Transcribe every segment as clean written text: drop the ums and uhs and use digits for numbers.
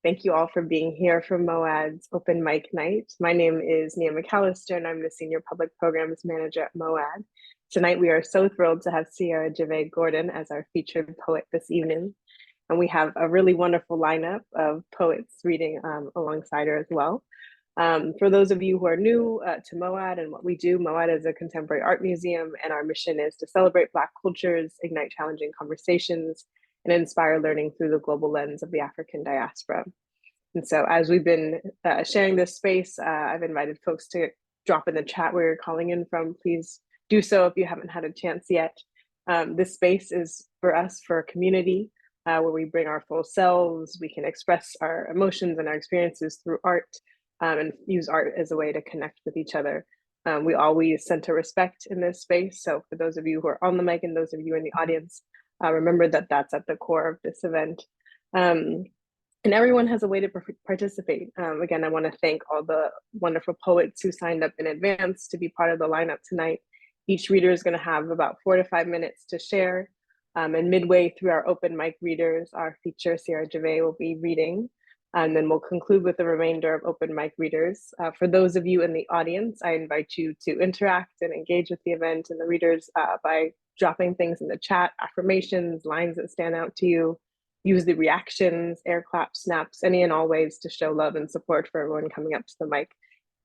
Thank you all for being here for MoAD's Open Mic Night. My name is Nia McAllister, and I'm the Senior Public Programs Manager at MoAD. Tonight, we are so thrilled to have CieraJevae Gordon as our featured poet this evening. And we have a really wonderful lineup of poets reading alongside her as well. For those of you who are new to MoAD and what we do, MoAD is a contemporary art museum, and our mission is to celebrate Black cultures, ignite challenging conversations, and inspire learning through the global lens of the African diaspora. And so as we've been sharing this space, I've invited folks to drop in the chat where you're calling in from. Please do so if you haven't had a chance yet. This space is for us, for a community, where we bring our full selves. We can express our emotions and our experiences through art, and use art as a way to connect with each other. We always center respect in this space. So for those of you who are on the mic and those of you in the audience, remember that that's at the core of this event. And everyone has a way to participate. Again, I want to thank all the wonderful poets who signed up in advance to be part of the lineup tonight. Each reader is going to have about 4 to 5 minutes to share. And midway through our open mic readers, our feature, CieraJevae, will be reading. And then we'll conclude with the remainder of open mic readers. For those of you in the audience, I invite you to interact and engage with the event and the readers by dropping things in the chat, affirmations, lines that stand out to you. Use the reactions, air claps, snaps, any and all ways to show love and support for everyone coming up to the mic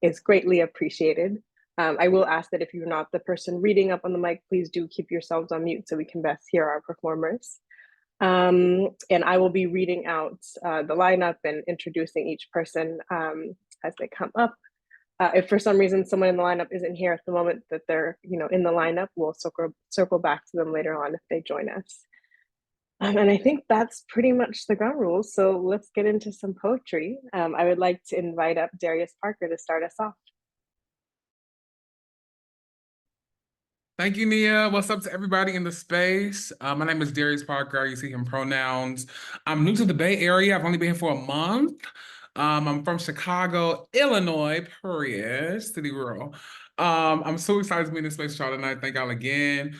is greatly appreciated. I will ask that if you're not the person reading up on the mic, please do keep yourselves on mute so we can best hear our performers. And I will be reading out the lineup and introducing each person as they come up. If for some reason someone in the lineup isn't here at the moment that they're in the lineup, we'll circle back to them later on if they join us. And I think that's pretty much the ground rules. So let's get into some poetry. I would like to invite up Darius Parker to start us off. Thank you, Nia. What's up to everybody in the space? My name is Darius Parker. You see him pronouns. I'm new to the Bay Area. I've only been here for a month. I'm from Chicago, Illinois, period, city rural. I'm so excited to be in this space with y'all tonight. Thank y'all again.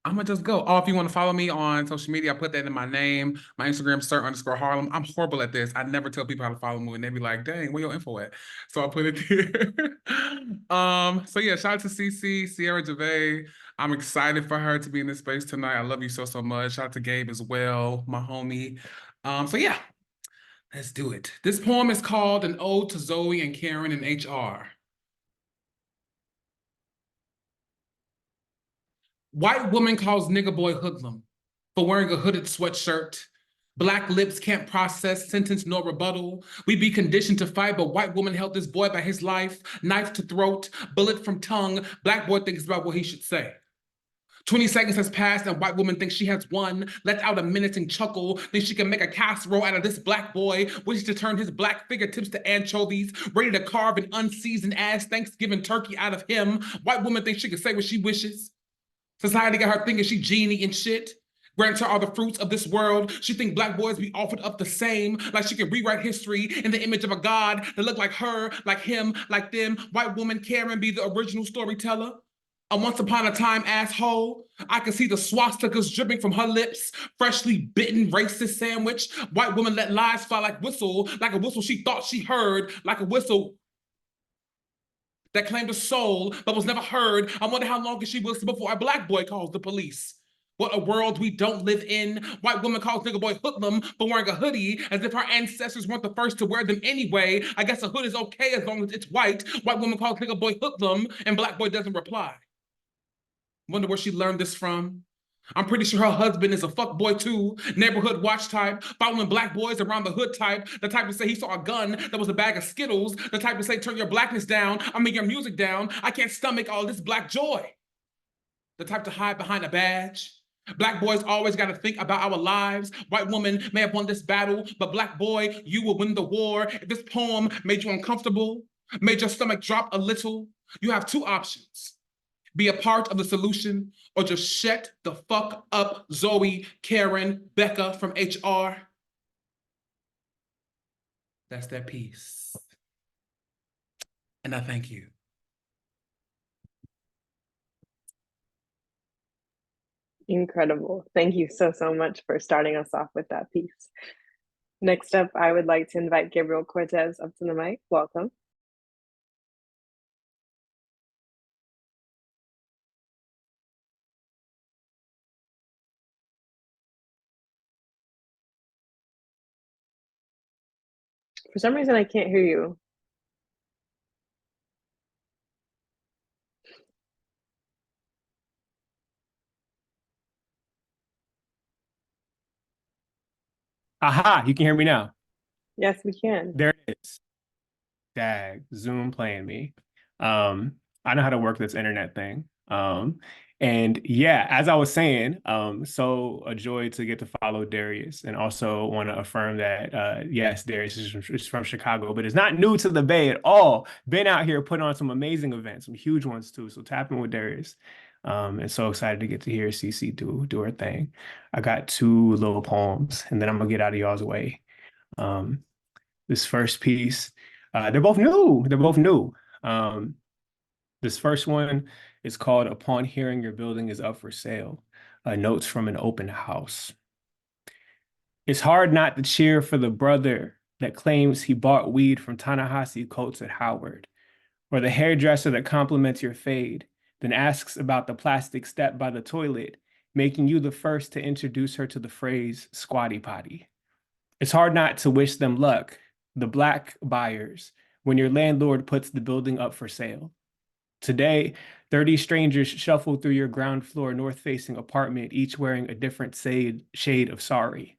I'm gonna just go. Oh, if you want to follow me on social media, I put that in my name. My Instagram, sir_Harlem. I'm horrible at this. I never tell people how to follow me, and they be like, dang, where your info at? So I'll put it there. So yeah, shout out to CieraJevae. I'm excited for her to be in this space tonight. I love you so much. Shout out to Gabe as well, my homie. So yeah, let's do it. This poem is called An Ode to Zoe and Karen in HR. White woman calls nigga boy hoodlum for wearing a hooded sweatshirt. Black lips can't process sentence nor rebuttal. We be conditioned to fight, but white woman held this boy by his life, knife to throat, bullet from tongue. Black boy thinks about what he should say. 20 seconds has passed and white woman thinks she has won, lets out a menacing chuckle, thinks she can make a casserole out of this black boy, wishes to turn his black fingertips to anchovies, ready to carve an unseasoned ass Thanksgiving turkey out of him. White woman thinks she can say what she wishes. Society got her thinking she genie and shit. Grants her all the fruits of this world. She think black boys be offered up the same, like she can rewrite history in the image of a god that look like her, like him, like them. White woman Karen be the original storyteller. A once upon a time asshole. I can see the swastikas dripping from her lips. Freshly bitten racist sandwich. White woman let lies fly like a whistle she thought she heard, like a whistle that claimed a soul but was never heard. I wonder how long can she whistle before a black boy calls the police. What a world we don't live in. White woman calls nigga boy hoodlum for wearing a hoodie as if our ancestors weren't the first to wear them anyway. I guess a hood is okay as long as it's white. White woman calls nigga boy hoodlum and black boy doesn't reply. Wonder where she learned this from. I'm pretty sure her husband is a fuck boy too. Neighborhood watch type, following black boys around the hood type. The type to say he saw a gun that was a bag of Skittles. The type to say turn your blackness down, your music down. I can't stomach all this black joy. The type to hide behind a badge. Black boys always got to think about our lives. White woman may have won this battle, but black boy, you will win the war. If this poem made you uncomfortable, made your stomach drop a little, you have two options. Be a part of the solution, or just shut the fuck up, Zoe, Karen, Becca from HR. That's that piece. And I thank you. Incredible. Thank you so much for starting us off with that piece. Next up, I would like to invite Gabriel Cortez up to the mic. Welcome. For some reason, I can't hear you. Aha, you can hear me now. Yes, we can. There it is. Dag, Zoom playing me. I know how to work this internet thing. And yeah, as I was saying, so a joy to get to follow Darius, and also want to affirm that yes, Darius is from Chicago, but is not new to the Bay at all. Been out here putting on some amazing events, some huge ones too. So tapping with Darius. And so excited to get to hear CC do her thing. I got two little poems, and then I'm gonna get out of y'all's way. This first piece, they're both new. They're both new. This first one is called Upon Hearing Your Building is Up for Sale, Notes from an Open House. It's hard not to cheer for the brother that claims he bought weed from Ta-Nehisi Coates at Howard, or the hairdresser that compliments your fade, then asks about the plastic step by the toilet, making you the first to introduce her to the phrase squatty potty. It's hard not to wish them luck, the black buyers, when your landlord puts the building up for sale. Today, 30 strangers shuffle through your ground floor north-facing apartment, each wearing a different shade of sorry.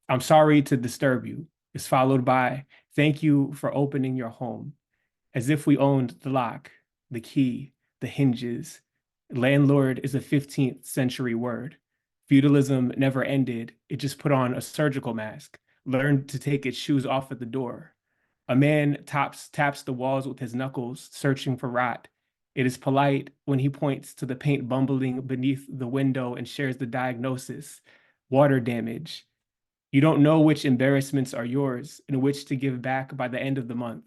I'm sorry to disturb you is followed by thank you for opening your home, as if we owned the lock, the key, the hinges. Landlord is a 15th century word. Feudalism never ended. It just put on a surgical mask, learned to take its shoes off at the door. A man taps the walls with his knuckles, searching for rot. It is polite when he points to the paint bumbling beneath the window and shares the diagnosis: water damage. You don't know which embarrassments are yours and which to give back by the end of the month.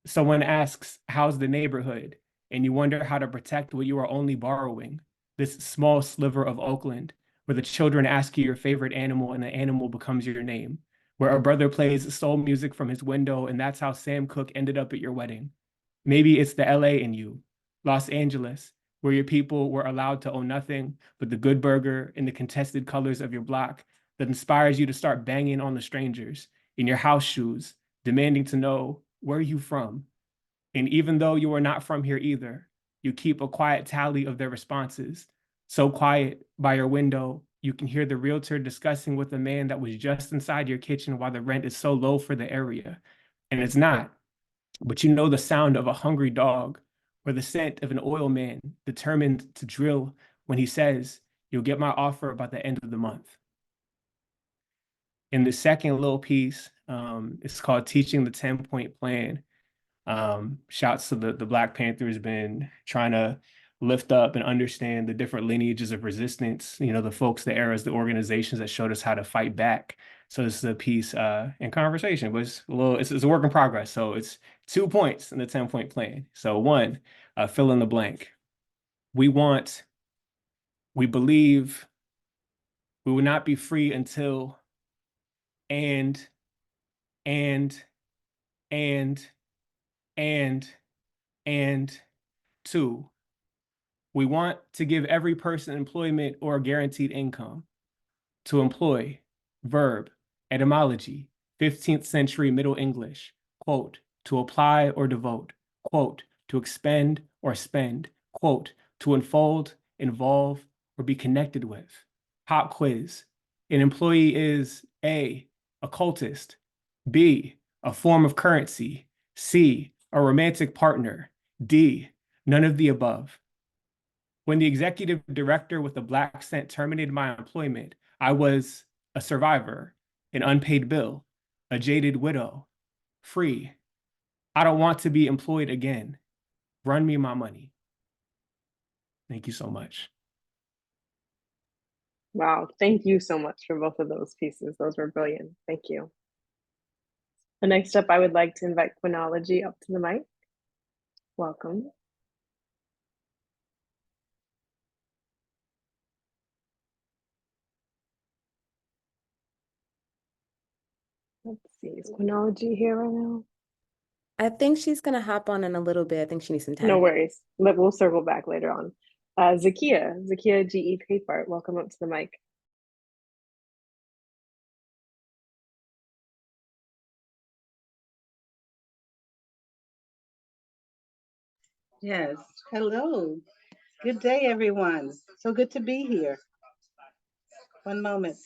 Someone asks, how's the neighborhood? And you wonder how to protect what you are only borrowing, this small sliver of Oakland, where the children ask you your favorite animal and the animal becomes your name, where a brother plays soul music from his window and that's how Sam Cooke ended up at your wedding. Maybe it's the LA in you, Los Angeles, where your people were allowed to own nothing but the good burger and the contested colors of your block that inspires you to start banging on the strangers in your house shoes, demanding to know, where are you from? And even though you are not from here either, you keep a quiet tally of their responses. So quiet, by your window, you can hear the realtor discussing with a man that was just inside your kitchen while the rent is so low for the area. And it's not, but you know the sound of a hungry dog or the scent of an oil man determined to drill when he says, you'll get my offer by the end of the month. In the second little piece, it's called Teaching the 10-Point Plan. Shouts to the Black Panther has been trying to lift up and understand the different lineages of resistance, you know, the folks, the eras, the organizations that showed us how to fight back. So this is a piece in conversation, but it's a work in progress. So it's 2 points in the 10-point plan. So one, fill in the blank. We believe we will not be free until and two, we want to give every person employment or a guaranteed income. To employ, verb, etymology, 15th century Middle English, quote, to apply or devote, quote, to expend or spend, quote, to unfold, involve, or be connected with. Pop quiz. An employee is A, a cultist, B, a form of currency, C, a romantic partner, D, none of the above. When the executive director with the black scent terminated my employment, I was a survivor, an unpaid bill, a jaded widow, free. I don't want to be employed again. Run me my money. Thank you so much. Wow, thank you so much for both of those pieces. Those were brilliant. Thank you. And next up, I would like to invite Quinology up to the mic. Welcome. Let's see, is chronology here right now? I think she's gonna hop on in a little bit. I think she needs some time. No worries. We'll circle back later on. Zakia G.E. Capehart, welcome up to the mic. Yes, hello. Good day, everyone. So good to be here. One moment.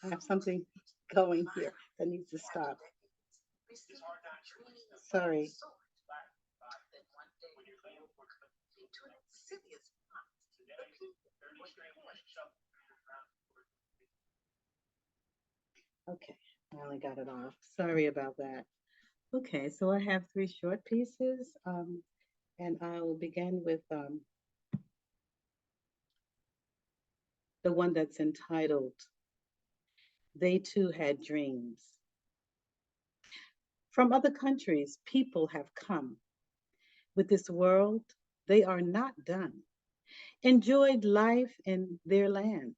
I have something going here that needs to stop. Sorry. Okay, I only got it off. Sorry about that. Okay, so I have 3 short pieces, and I will begin with the one that's entitled, They Too Had Dreams. From other countries, people have come. With this world, they are not done. Enjoyed life in their land,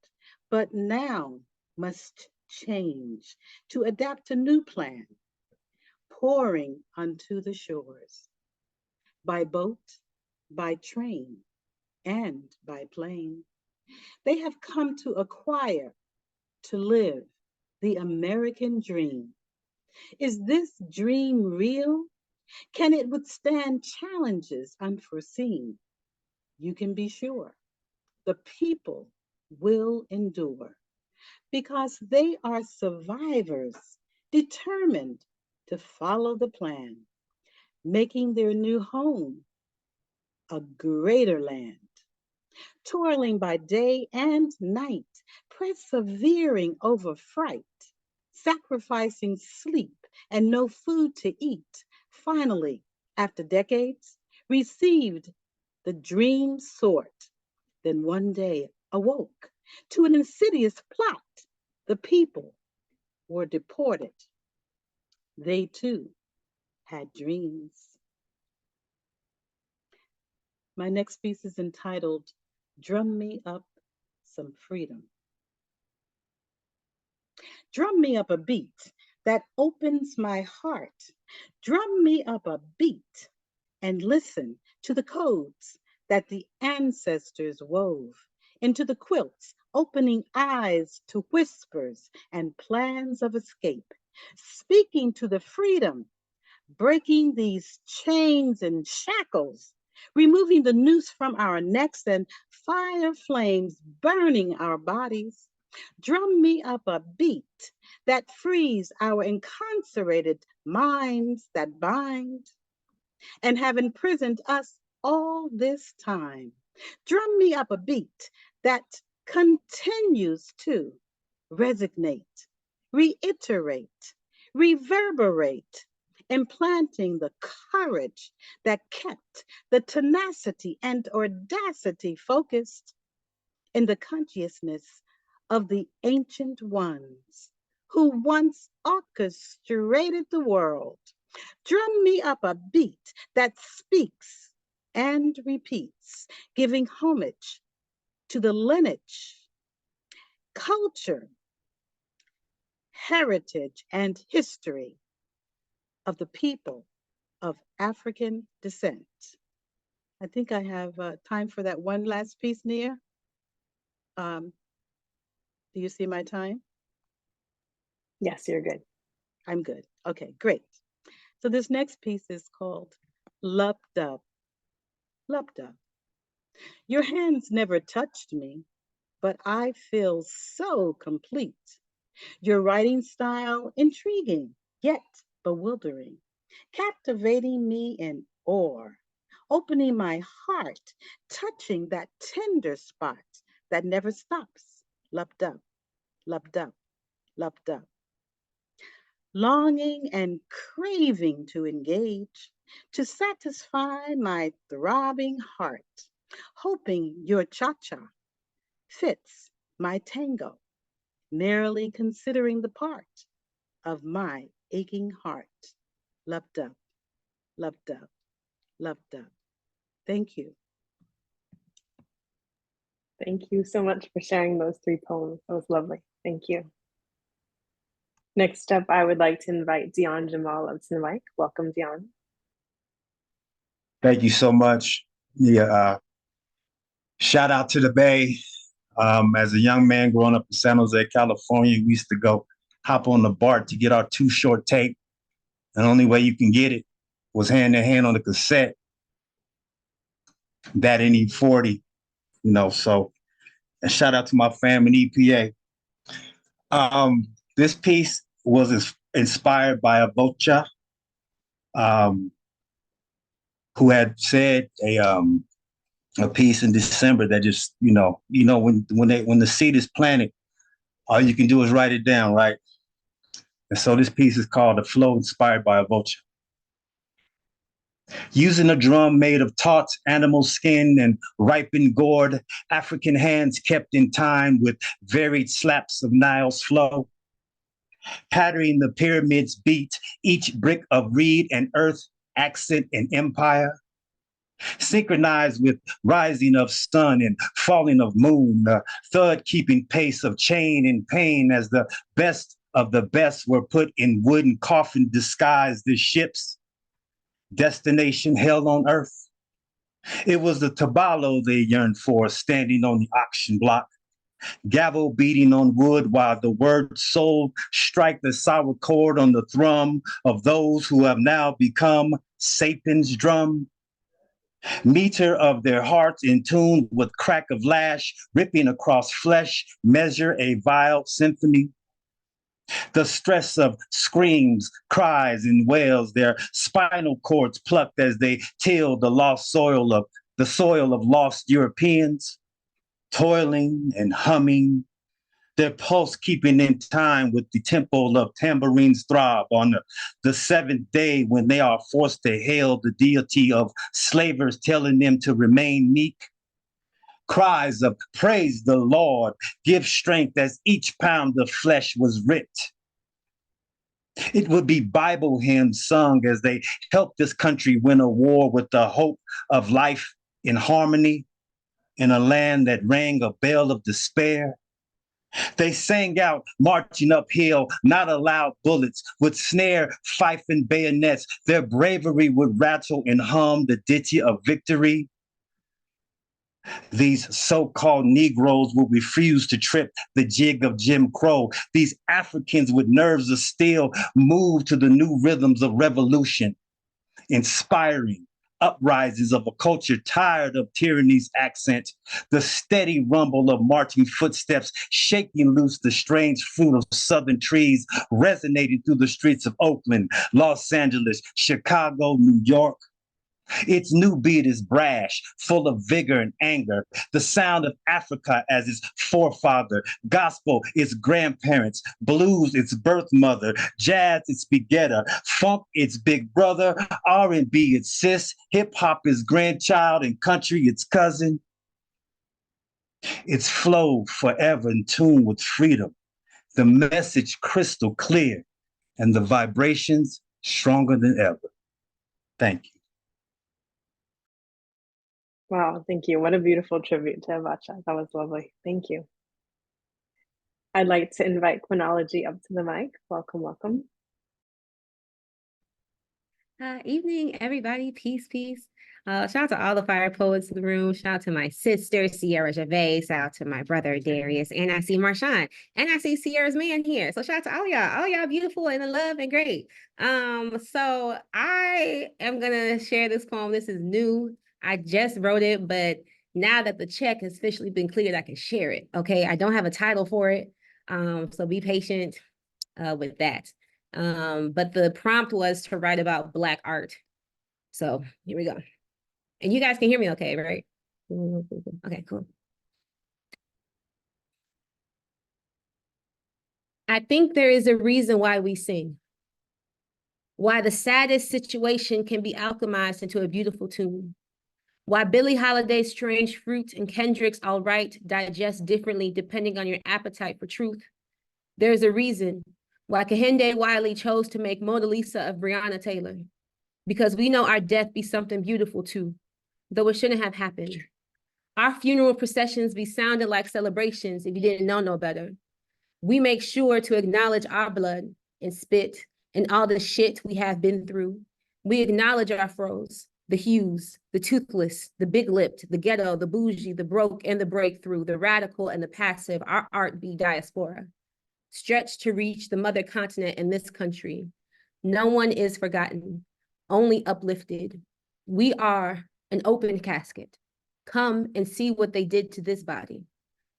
but now must change to adapt a new plan, pouring unto the shores, by boat, by train, and by plane. They have come to acquire, to live the American dream. Is this dream real? Can it withstand challenges unforeseen? You can be sure the people will endure because they are survivors determined to follow the plan, making their new home a greater land. Toiling by day and night, persevering over fright, sacrificing sleep and no food to eat. Finally, after decades, received the dream sort, then one day awoke to an insidious plot. The people were deported. They too had dreams. My next piece is entitled, Drum Me Up Some Freedom. Drum me up a beat that opens my heart. Drum me up a beat and listen to the codes that the ancestors wove into the quilts, opening eyes to whispers and plans of escape, speaking to the freedom, breaking these chains and shackles, removing the noose from our necks and fire flames burning our bodies. Drum me up a beat that frees our incarcerated minds that bind and have imprisoned us all this time. Drum me up a beat that continues to resonate, reiterate, reverberate, implanting the courage that kept the tenacity and audacity focused in the consciousness of the ancient ones who once orchestrated the world. Drum me up a beat that speaks and repeats, giving homage to the lineage, culture, heritage, and history of the people of African descent. I think I have time for that one last piece, Nia. Do you see my time? Yes, you're good. I'm good. Okay, great. So this next piece is called Lup Dub. Lup Dub. Your hands never touched me, but I feel so complete. Your writing style intriguing, yet bewildering, captivating me in awe, opening my heart, touching that tender spot that never stops. Lup Dub, Lup Dub, Lup Dub. Longing and craving to engage, to satisfy my throbbing heart, hoping your cha-cha fits my tango, merely considering the part of my aching heart. Lup Dub, Lup Dub, Lup Dub. Thank you. Thank you so much for sharing those 3 poems. That was lovely. Thank you. Next up, I would like to invite Dion Jamal up to the mic. Welcome, Dion. Thank you so much. Yeah, shout out to the Bay. As a young man growing up in San Jose, California, we used to go hop on the BART to get our Too Short tape. And the only way you can get it was hand in hand on the cassette. That in E40, you know, so and shout out to my fam in EPA. This piece was inspired by a Bocha, who had said a piece in December that just, when the seed is planted, all you can do is write it down, right? And so this piece is called "The Flow," inspired by a Vulture. Using a drum made of taut animal skin and ripened gourd, African hands kept in time with varied slaps of Nile's flow. Patterning the pyramid's beat, each brick of reed and earth, accent and empire. Synchronized with rising of sun and falling of moon, the thud keeping pace of chain and pain as the best of the best were put in wooden coffin disguised as ships. Destination hell on earth. It was the tabalo they yearned for, standing on the auction block, gavel beating on wood while the word soul strike the sour chord on the thrum of those who have now become Satan's drum. Meter of their hearts in tune with crack of lash, ripping across flesh, measure a vile symphony. The stress of screams, cries, and wails, their spinal cords plucked as they till the soil of lost Europeans, toiling and humming, their pulse keeping in time with the tempo of tambourines throb on the seventh day when they are forced to hail the deity of slavers telling them to remain meek. Cries of praise the Lord, give strength as each pound of flesh was ripped. It would be Bible hymns sung as they helped this country win a war with the hope of life in harmony in a land that rang a bell of despair. They sang out, marching uphill, not allowed bullets, with snare, fife, and bayonets. Their bravery would rattle and hum the ditty of victory. These so-called Negroes would refuse to trip the jig of Jim Crow. These Africans with nerves of steel move to the new rhythms of revolution, inspiring uprisings of a culture tired of tyranny's accent, the steady rumble of marching footsteps, shaking loose the strange fruit of southern trees, resonating through the streets of Oakland, Los Angeles, Chicago, New York. Its new beat is brash, full of vigor and anger. The sound of Africa as its forefather, gospel its grandparents, blues its birth mother, jazz its begetter, funk its big brother, R&B its sis, hip hop its grandchild, and country its cousin. Its flow forever in tune with freedom, the message crystal clear, and the vibrations stronger than ever. Thank you. Wow, thank you. What a beautiful tribute to Avacha. That was lovely. Thank you. I'd like to invite Chronology up to the mic. Welcome, welcome. Evening, everybody. Peace, peace. Shout out to all the fire poets in the room. Shout out to my sister, CieraJevae. Shout out to my brother, Darius. And I see Marshawn. And I see Sierra's man here. So shout out to all y'all. All y'all beautiful and in love and great. So I am going to share this poem. This is new. I just wrote it, but now that the check has officially been cleared, I can share it. Okay. I don't have a title for it. So be patient with that. But the prompt was to write about Black art. So here we go. And you guys can hear me okay, right? Okay, cool. I think there is a reason why we sing. Why the saddest situation can be alchemized into a beautiful tune. Why Billie Holiday's Strange Fruit and Kendrick's All Right digest differently depending on your appetite for truth. There's a reason why Kehinde Wiley chose to make Mona Lisa of Breonna Taylor. Because we know our death be something beautiful too, though it shouldn't have happened. Our funeral processions be sounding like celebrations if you didn't know no better. We make sure to acknowledge our blood and spit and all the shit we have been through. We acknowledge our froze, the hues, the toothless, the big-lipped, the ghetto, the bougie, the broke and the breakthrough, the radical and the passive. Our art be diaspora, stretched to reach the mother continent in this country. No one is forgotten, only uplifted. We are an open casket. Come and see what they did to this body.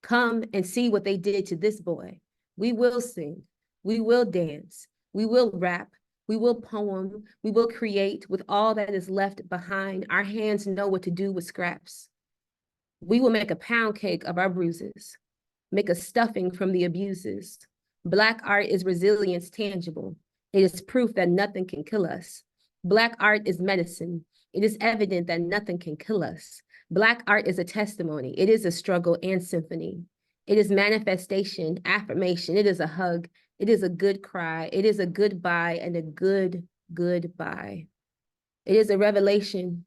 Come and see what they did to this boy. We will sing, we will dance, we will rap, we will poem, we will create with all that is left behind. Our hands know what to do with scraps. We will make a pound cake of our bruises, make a stuffing from the abuses. Black art is resilience tangible. It is proof that nothing can kill us. Black art is medicine. It is evident that nothing can kill us. Black art is a testimony. It is a struggle and symphony. It is manifestation, affirmation. It is a hug. It is a good cry. It is a goodbye and a good goodbye. It is a revelation.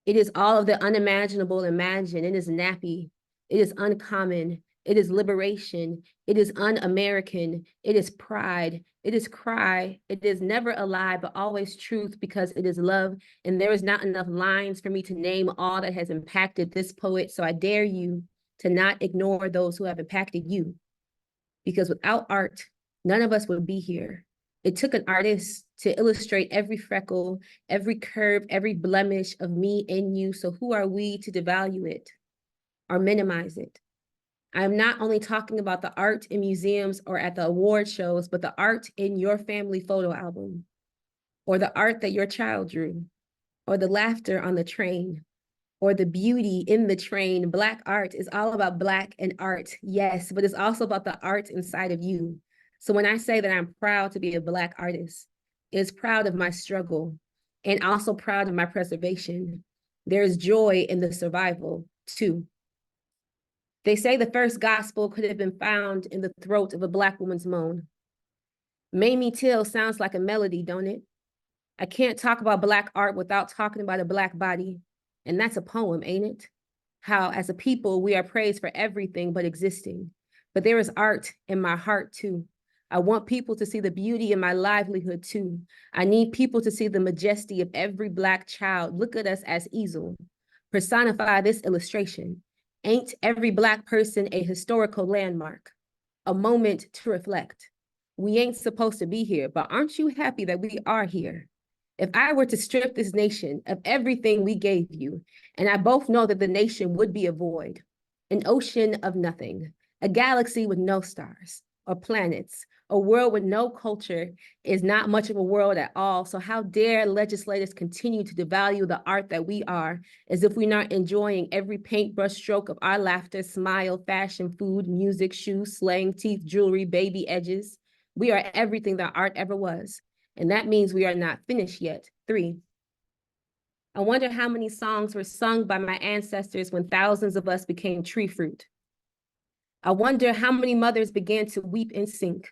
It is all of the unimaginable imagined. It is nappy. It is uncommon. It is liberation. It is un-American. It is pride. It is cry. It is never a lie, but always truth, because it is love. And there is not enough lines for me to name all that has impacted this poet. So I dare you to not ignore those who have impacted you. Because without art, none of us would be here. It took an artist to illustrate every freckle, every curve, every blemish of me in you. So who are we to devalue it or minimize it? I'm not only talking about the art in museums or at the award shows, but the art in your family photo album, or the art that your child drew, or the laughter on the train, or the beauty in the train. Black art is all about Black and art, yes, but it's also about the art inside of you. So when I say that I'm proud to be a Black artist, it's proud of my struggle and also proud of my preservation. There's joy in the survival too. They say the first gospel could have been found in the throat of a Black woman's moan. Mamie Till sounds like a melody, don't it? I can't talk about Black art without talking about a Black body. And that's a poem, ain't it? How as a people, we are praised for everything but existing. But there is art in my heart too. I want people to see the beauty in my livelihood too. I need people to see the majesty of every Black child. Look at us as easel. Personify this illustration. Ain't every Black person a historical landmark, a moment to reflect? We ain't supposed to be here, but aren't you happy that we are here? If I were to strip this nation of everything we gave you, and I both know that the nation would be a void, an ocean of nothing, a galaxy with no stars or planets, a world with no culture is not much of a world at all. So how dare legislators continue to devalue the art that we are, as if we're not enjoying every paintbrush stroke of our laughter, smile, fashion, food, music, shoes, slang, teeth, jewelry, baby edges. We are everything that art ever was. And that means we are not finished yet. 3, I wonder how many songs were sung by my ancestors when thousands of us became tree fruit. I wonder how many mothers began to weep in sync.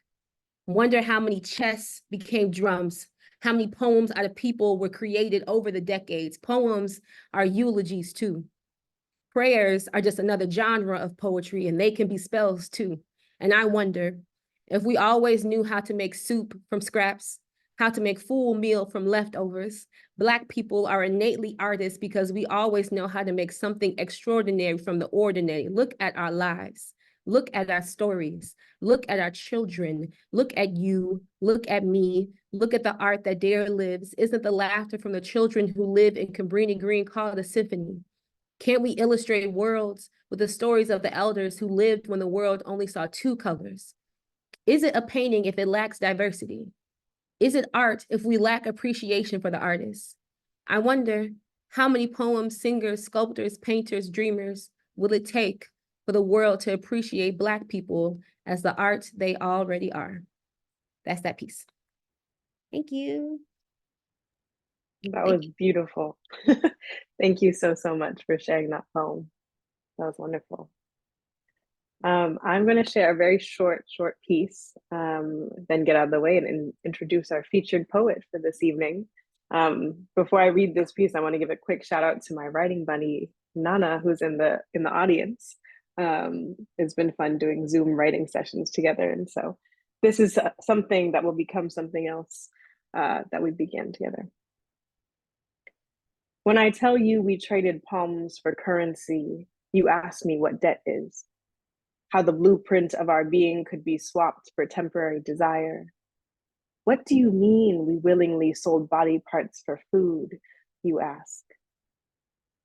Wonder how many chests became drums, how many poems out of people were created over the decades. Poems are eulogies too. Prayers are just another genre of poetry, and they can be spells too. And I wonder if we always knew how to make soup from scraps, how to make full meal from leftovers. Black people are innately artists because we always know how to make something extraordinary from the ordinary. Look at our lives. Look at our stories. Look at our children. Look at you. Look at me. Look at the art that there lives. Isn't the laughter from the children who live in Cabrini Green called a symphony? Can't we illustrate worlds with the stories of the elders who lived when the world only saw 2 colors? Is it a painting if it lacks diversity? Is it art if we lack appreciation for the artist? I wonder how many poems, singers, sculptors, painters, dreamers will it take for the world to appreciate Black people as the art they already are? That's that piece. Thank you. That was beautiful. Thank you so much for sharing that poem. That was wonderful. I'm going to share a very short piece, then get out of the way and introduce our featured poet for this evening. Before I read this piece, I want to give a quick shout out to my writing buddy, Nana, who's in the audience. It's been fun doing Zoom writing sessions together. And so This is something that will become something else that we began together. When I tell you we traded poems for currency, you ask me what debt is, how the blueprint of our being could be swapped for temporary desire. What do you mean we willingly sold body parts for food, you ask?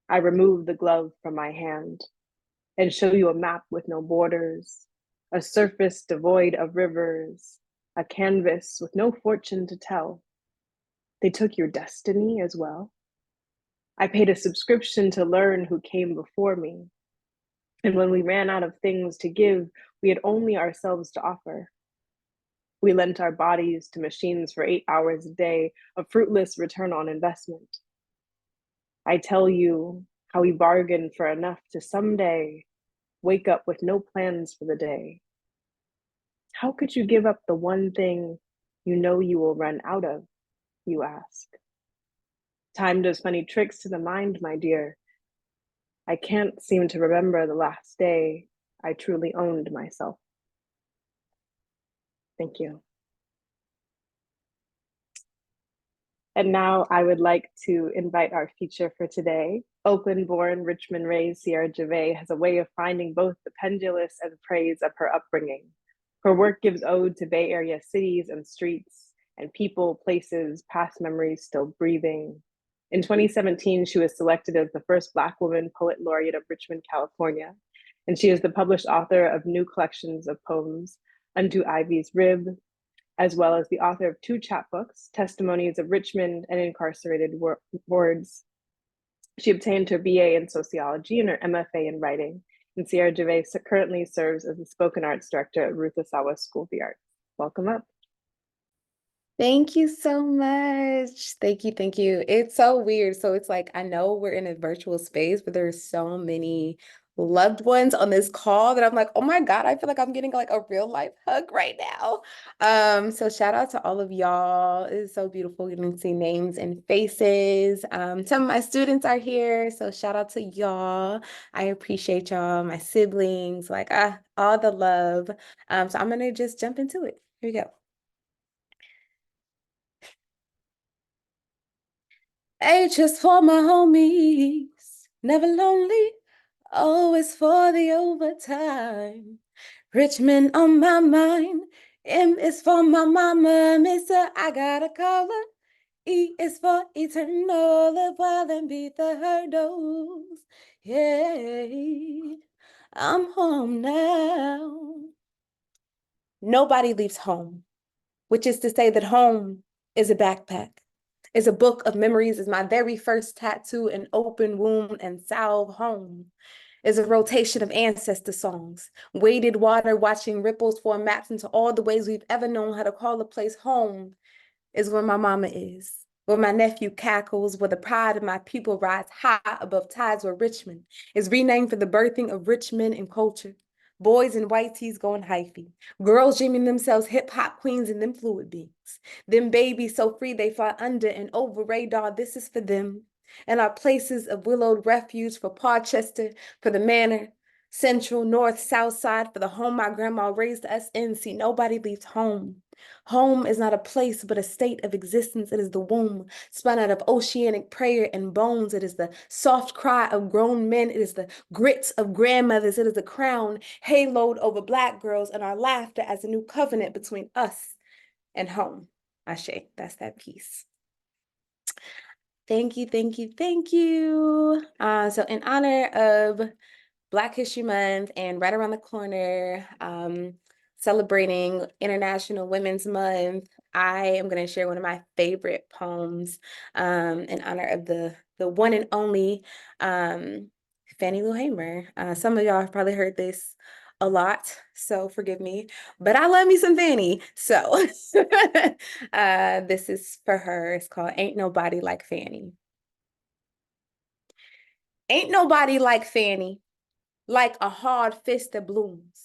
I remove the glove from my hand and show you a map with no borders, a surface devoid of rivers, a canvas with no fortune to tell. They took your destiny as well. I paid a subscription to learn who came before me. And when we ran out of things to give, we had only ourselves to offer. We lent our bodies to machines for 8 hours a day, a fruitless return on investment. I tell you how we bargained for enough to someday wake up with no plans for the day. How could you give up the one thing you know you will run out of, you ask? Time does funny tricks to the mind, my dear. I can't seem to remember the last day I truly owned myself. Thank you. And now I would like to invite our feature for today. Oakland-born, Richmond-raised CieraJevae has a way of finding both the pendulous and praise of her upbringing. Her work gives ode to Bay Area cities and streets and people, places, past memories still breathing. In 2017, she was selected as the first Black woman Poet Laureate of Richmond, California. And she is the published author of new collections of poems, Unto Ivy's Rib, as well as the author of 2 chapbooks, Testimonies of Richmond and Incarcerated Words. She obtained her BA in Sociology and her MFA in Writing, and CieraJevae currently serves as the Spoken Arts Director at Ruth Asawa School of the Arts. Welcome up. Thank you so much. Thank you. Thank you. It's so weird. So it's like, I know we're in a virtual space, but there's so many loved ones on this call that I'm like, oh my God, I feel like I'm getting like a real life hug right now. So shout out to all of y'all. It's so beautiful getting to see names and faces. Some of my students are here, so shout out to y'all. I appreciate y'all, my siblings, like all the love. So I'm gonna just jump into it. Here we go. H is for my homies, never lonely, always for the overtime. Richmond on my mind. M is for my mama, Mr. I gotta call her. E is for eternal, live well and beat the hurdles. Yeah, I'm home now. Nobody leaves home, which is to say that home is a backpack. Is a book of memories, is my very first tattoo, an open wound and salve home. Is a rotation of ancestor songs, weighted water watching ripples form maps into all the ways we've ever known how to call a place home. Is where my mama is, where my nephew cackles, where the pride of my people rides high above tides, where Richmond is renamed for the birthing of rich men and culture. Boys in white tees going hyphy, girls dreaming themselves hip-hop queens and them fluid beings. Them babies so free they fly under and over radar, this is for them. And our places of willowed refuge for Parchester, for the manor, central, north, south side, for the home my grandma raised us in. See, nobody leaves home. Home is not a place, but a state of existence. It is the womb, spun out of oceanic prayer and bones. It is the soft cry of grown men. It is the grits of grandmothers. It is the crown haloed over Black girls and our laughter as a new covenant between us and home. Ashe, that's that piece. Thank you, thank you, thank you. So in honor of Black History Month and right around the corner, celebrating International Women's Month, I am going to share one of my favorite poems in honor of the one and only Fannie Lou Hamer. Some of y'all have probably heard this a lot, so forgive me, but I love me some Fannie. So this is for her. It's called Ain't Nobody Like Fannie. Ain't nobody like Fannie, like a hard fist that blooms.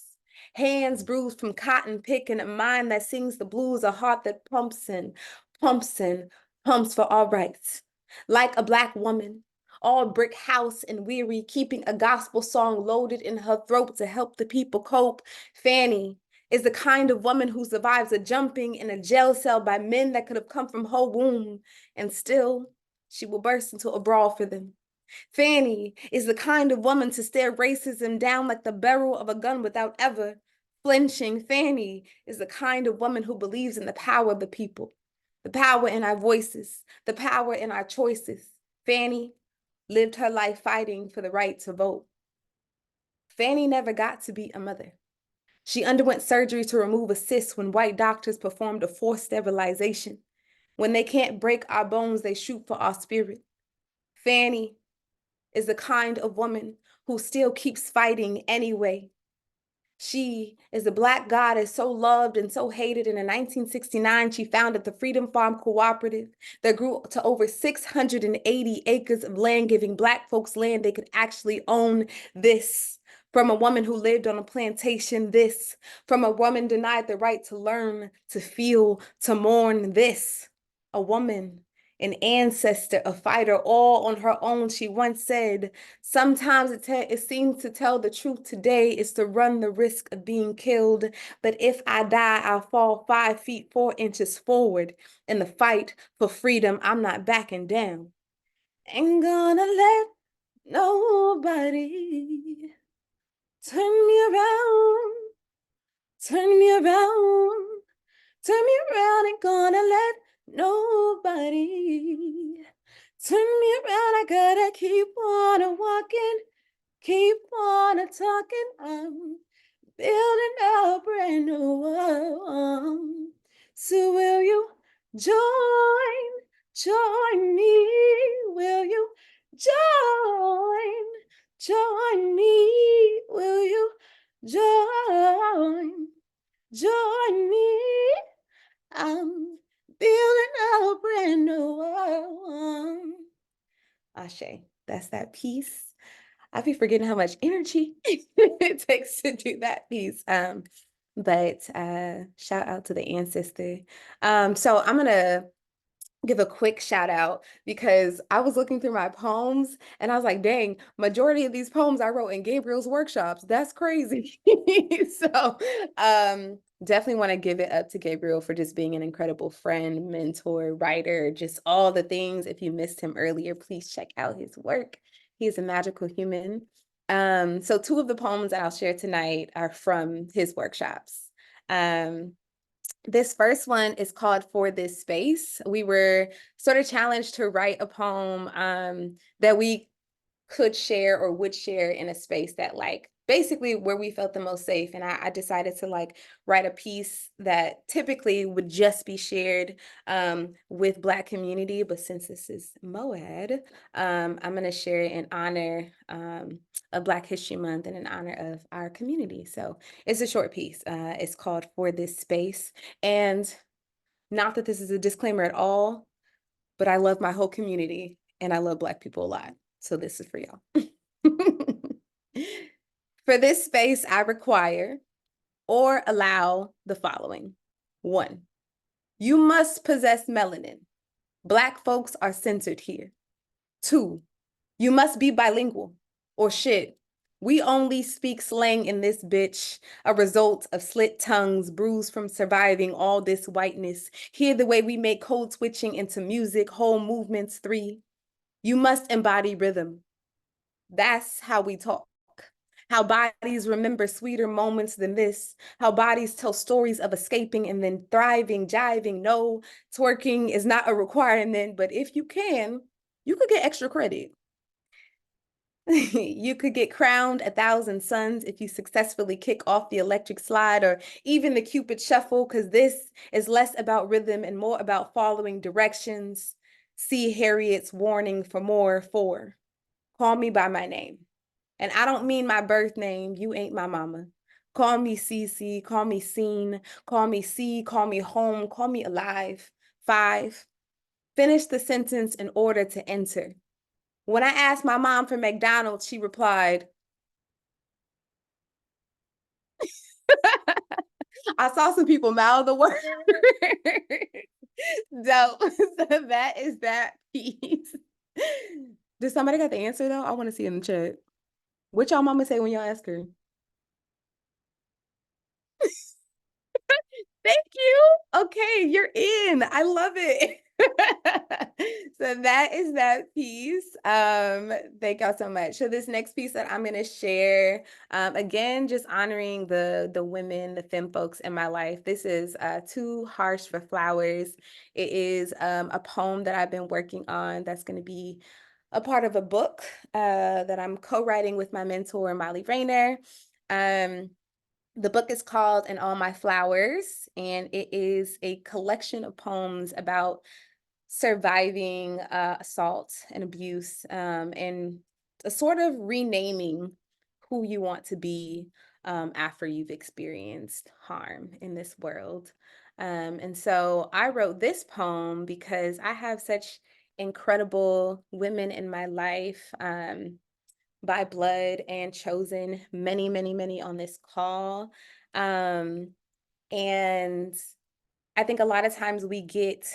Hands bruised from cotton picking, a mind that sings the blues, a heart that pumps and pumps and pumps for all rights. Like a Black woman, all brick house and weary, keeping a gospel song loaded in her throat to help the people cope. Fannie is the kind of woman who survives a jumping in a jail cell by men that could have come from her womb, and still she will burst into a brawl for them. Fanny is the kind of woman to stare racism down like the barrel of a gun without ever flinching. Fanny is the kind of woman who believes in the power of the people, the power in our voices, the power in our choices. Fanny lived her life fighting for the right to vote. Fanny never got to be a mother. She underwent surgery to remove a cyst when white doctors performed a forced sterilization. When they can't break our bones, they shoot for our spirit. Fanny is the kind of woman who still keeps fighting anyway. She is a Black goddess so loved and so hated. And in 1969, she founded the Freedom Farm Cooperative that grew to over 680 acres of land, giving Black folks land they could actually own. This from a woman who lived on a plantation. This from a woman denied the right to learn, to feel, to mourn. This, a woman, an ancestor, a fighter, all on her own. She once said, sometimes it seems to tell the truth today is to run the risk of being killed. But if I die, I'll fall 5 feet 4 inches forward in the fight for freedom. I'm not backing down. Ain't gonna let nobody turn me around, turn me around, turn me around. Ain't gonna let nobody turn me around. I gotta keep on walking, keep on talking. I'm building a brand new world. So will you join me? Will you join me? Will you join me? I'm building a brand new world. Ashe, that's that piece. I be forgetting how much energy it takes to do that piece. But shout out to the ancestor. So I'm gonna give a quick shout out because I was looking through my poems and I was like, dang, majority of these poems I wrote in Gabriel's workshops. That's crazy. So definitely want to give it up to Gabriel for just being an incredible friend, mentor, writer, just all the things. If you missed him earlier, please check out his work. He's a magical human. So 2 of the poems that I'll share tonight are from his workshops. This first one is called For This Space. We were sort of challenged to write a poem that we could share or would share in a space that like basically where we felt the most safe. And I decided to like write a piece that typically would just be shared with Black community. But since this is MoAD, I'm going to share it in honor of Black History Month and in honor of our community. So it's a short piece. It's called For This Space. And not that this is a disclaimer at all, but I love my whole community and I love Black people a lot. So this is for y'all. For this space, I require or allow the following. 1, you must possess melanin. Black folks are censored here. 2, you must be bilingual or shit. We only speak slang in this bitch, a result of slit tongues bruised from surviving all this whiteness. Hear the way we make code switching into music, whole movements. 3, you must embody rhythm. That's how we talk. How bodies remember sweeter moments than this. How bodies tell stories of escaping and then thriving, jiving. No, twerking is not a requirement, but if you can, you could get extra credit. You could get crowned 1,000 suns if you successfully kick off the electric slide or even the Cupid shuffle, because this is less about rhythm and more about following directions. See Harriet's warning for more. 4, call me by my name. And I don't mean my birth name. You ain't my mama. Call me Cece, call me seen, call me see, call me home, call me alive. 5, finish the sentence in order to enter. When I asked my mom for McDonald's, she replied, I saw some people mouth the word. Dope. So that is that piece. Did somebody got the answer though? I want to see in the chat. What y'all mama say when y'all ask her? Thank you. Okay, you're in. I love it. So that is that piece. Thank y'all so much. So this next piece that I'm gonna share, again, just honoring the women, the femme folks in my life. This is Too Harsh for Flowers. It is a poem that I've been working on that's gonna be a part of a book that I'm co-writing with my mentor, Molly Rayner. The book is called And All My Flowers, and it is a collection of poems about surviving assault and abuse, and a sort of renaming who you want to be after you've experienced harm in this world. And so I wrote this poem because I have such incredible women in my life, by blood and chosen, many, many, many on this call. And I think a lot of times we get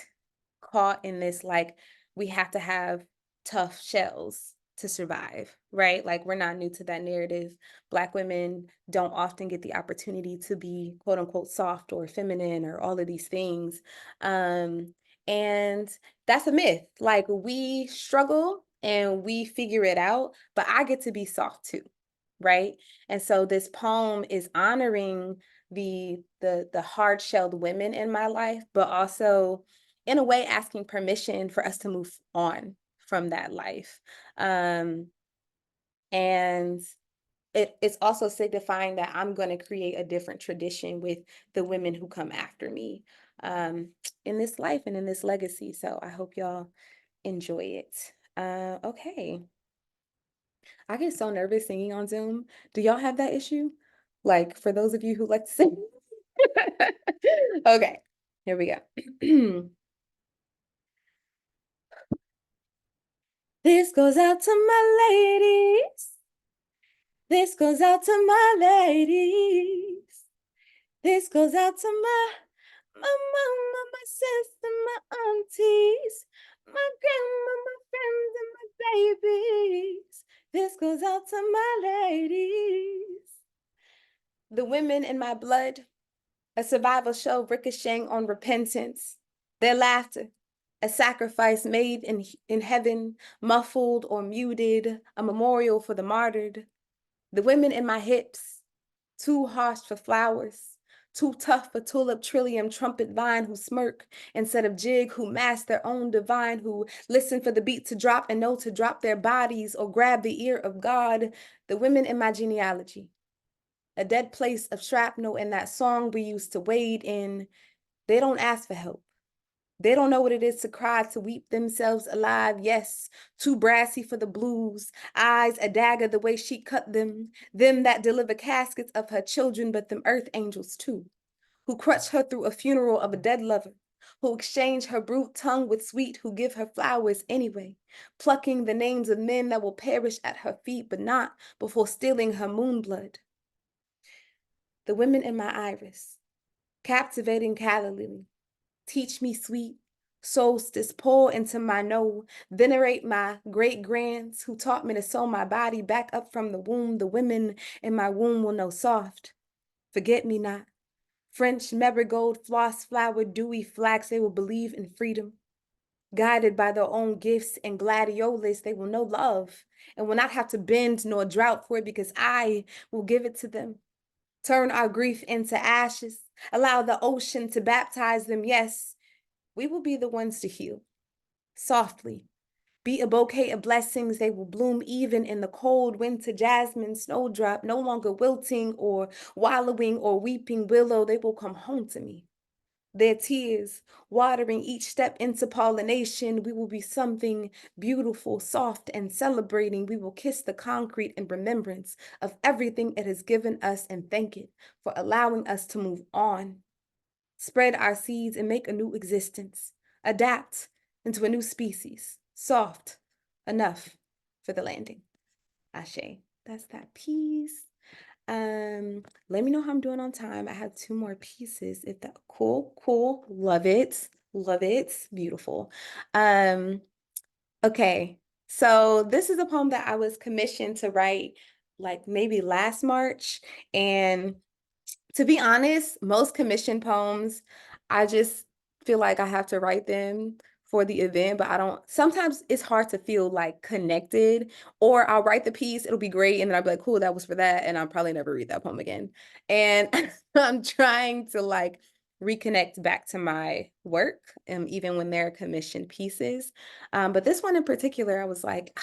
caught in this, like, we have to have tough shells to survive, right? Like, we're not new to that narrative. Black women don't often get the opportunity to be quote unquote soft or feminine or all of these things. And that's a myth. Like, we struggle and we figure it out, but I get to be soft too, right? And so this poem is honoring the hard-shelled women in my life, but also in a way asking permission for us to move on from that life. And it's also signifying that I'm going to create a different tradition with the women who come after me in this life and in this legacy. So I hope y'all enjoy it. Okay. I get so nervous singing on Zoom. Do y'all have that issue? Like, for those of you who like to sing? Okay, here we go. This goes out to my ladies. This goes out to my ladies. This goes out to my mama, my sister, my aunties, my grandma, my friends, and my babies. This goes out to my ladies. The women in my blood, a survival show ricocheting on repentance. Their laughter, a sacrifice made in heaven, muffled or muted, a memorial for the martyred. The women in my hips, too harsh for flowers, too tough for tulip, trillium, trumpet vine, who smirk instead of jig, who mask their own divine, who listen for the beat to drop and know to drop their bodies or grab the ear of God. The women in my genealogy, a dead place of shrapnel in that song we used to wade in. They don't ask for help. They don't know what it is to cry, to weep themselves alive. Yes, too brassy for the blues, eyes a dagger the way she cut them that deliver caskets of her children, but them earth angels too, who crutch her through a funeral of a dead lover, who exchange her brute tongue with sweet, who give her flowers anyway, plucking the names of men that will perish at her feet, but not before stealing her moon blood. The women in my iris, captivating Galilee, teach me sweet, solstice, pour into my no, venerate my great-grands who taught me to sew my body back up from the womb. The women in my womb will know soft, forget-me-not, French marigold, floss flower, dewy flax. They will believe in freedom. Guided by their own gifts and gladiolas, they will know love and will not have to bend nor drought for it, because I will give it to them. Turn our grief into ashes, allow the ocean to baptize them. Yes, we will be the ones to heal. Softly, be a bouquet of blessings. They will bloom even in the cold winter jasmine snowdrop, no longer wilting or wallowing or weeping willow. They will come home to me. Their tears watering each step into pollination. We will be something beautiful, soft, and celebrating. We will kiss the concrete in remembrance of everything it has given us and thank it for allowing us to move on. Spread our seeds and make a new existence. Adapt into a new species. Soft enough for the landing. Ashe. That's that piece. Let me know how I'm doing on time. I have 2 more pieces. If that cool. Love it. Beautiful. Okay. So this is a poem that I was commissioned to write like maybe last March, and To be honest, most commission poems, I just feel like I have to write them for the event, but I don't, sometimes it's hard to feel like connected, or I'll write the piece, it'll be great, and then I'll be like, cool, that was for that, and I'll probably never read that poem again. And I'm trying to like reconnect back to my work, even when they're commissioned pieces. But this one in particular, I was like,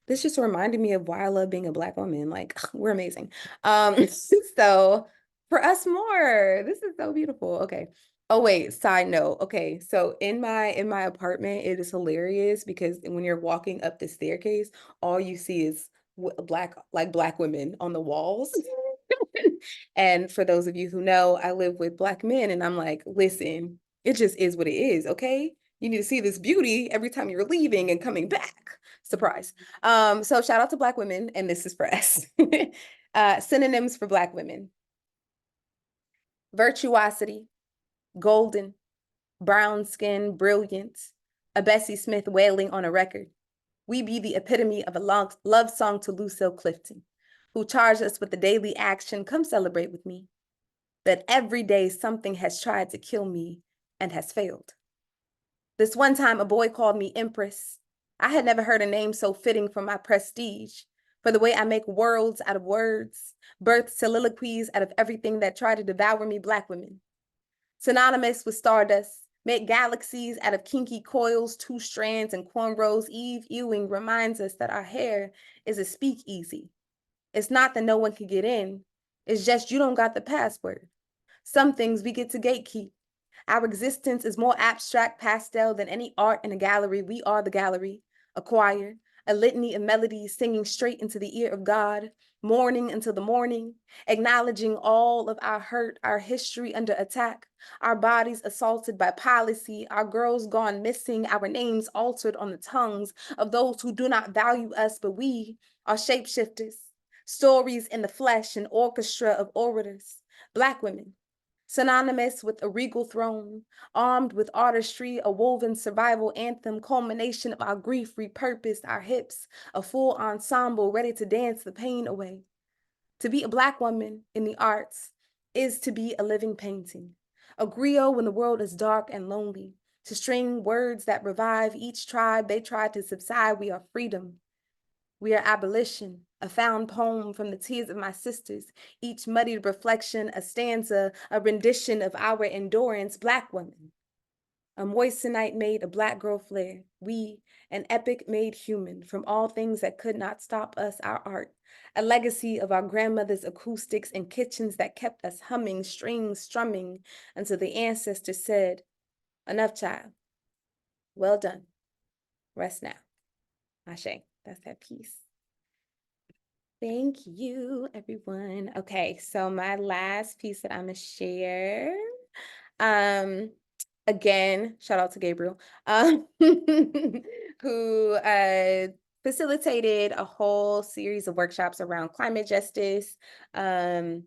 this just reminded me of why I love being a Black woman. Like, we're amazing. So for us more, this is so beautiful. Okay. Oh wait, side note. Okay, so in my apartment, it is hilarious because when you're walking up the staircase, all you see is Black women on the walls. And for those of you who know, I live with Black men, and I'm like, listen, it just is what it is, okay? You need to see this beauty every time you're leaving and coming back. Surprise. So shout out to Black women, and this is for us. Synonyms for Black women: virtuosity, golden, brown skin, brilliant, a Bessie Smith wailing on a record. We be the epitome of a love song to Lucille Clifton, who charged us with the daily action, come celebrate with me, that every day something has tried to kill me and has failed. This one time a boy called me Empress. I had never heard a name so fitting for my prestige, for the way I make worlds out of words, birth soliloquies out of everything that tried to devour me, Black women. Synonymous with stardust, make galaxies out of kinky coils, two strands and cornrows. Eve Ewing reminds us that our hair is a speakeasy. It's not that no one can get in, it's just you don't got the password. Some things we get to gatekeep. Our existence is more abstract pastel than any art in a gallery. We are the gallery, a choir, a litany of melodies singing straight into the ear of God, mourning until the morning, acknowledging all of our hurt, our history under attack, our bodies assaulted by policy, our girls gone missing, our names altered on the tongues of those who do not value us, but we are shapeshifters, stories in the flesh, an orchestra of orators, Black women, synonymous with a regal throne, armed with artistry, a woven survival anthem, culmination of our grief, repurposed our hips, a full ensemble ready to dance the pain away. To be a Black woman in the arts is to be a living painting, a griot when the world is dark and lonely, to string words that revive each tribe they tried to subside. We are freedom. We are abolition, a found poem from the tears of my sisters, each muddied reflection, a stanza, a rendition of our endurance, Black women. A moissanite made a Black girl flare. We, an epic made human from all things that could not stop us, our art. A legacy of our grandmother's acoustics and kitchens that kept us humming, strings strumming, until the ancestors said, enough, child. Well done. Rest now. Ashe. That's that piece. Thank you, everyone. Okay, so my last piece that I'm gonna share. Again, shout out to Gabriel, who facilitated a whole series of workshops around climate justice, and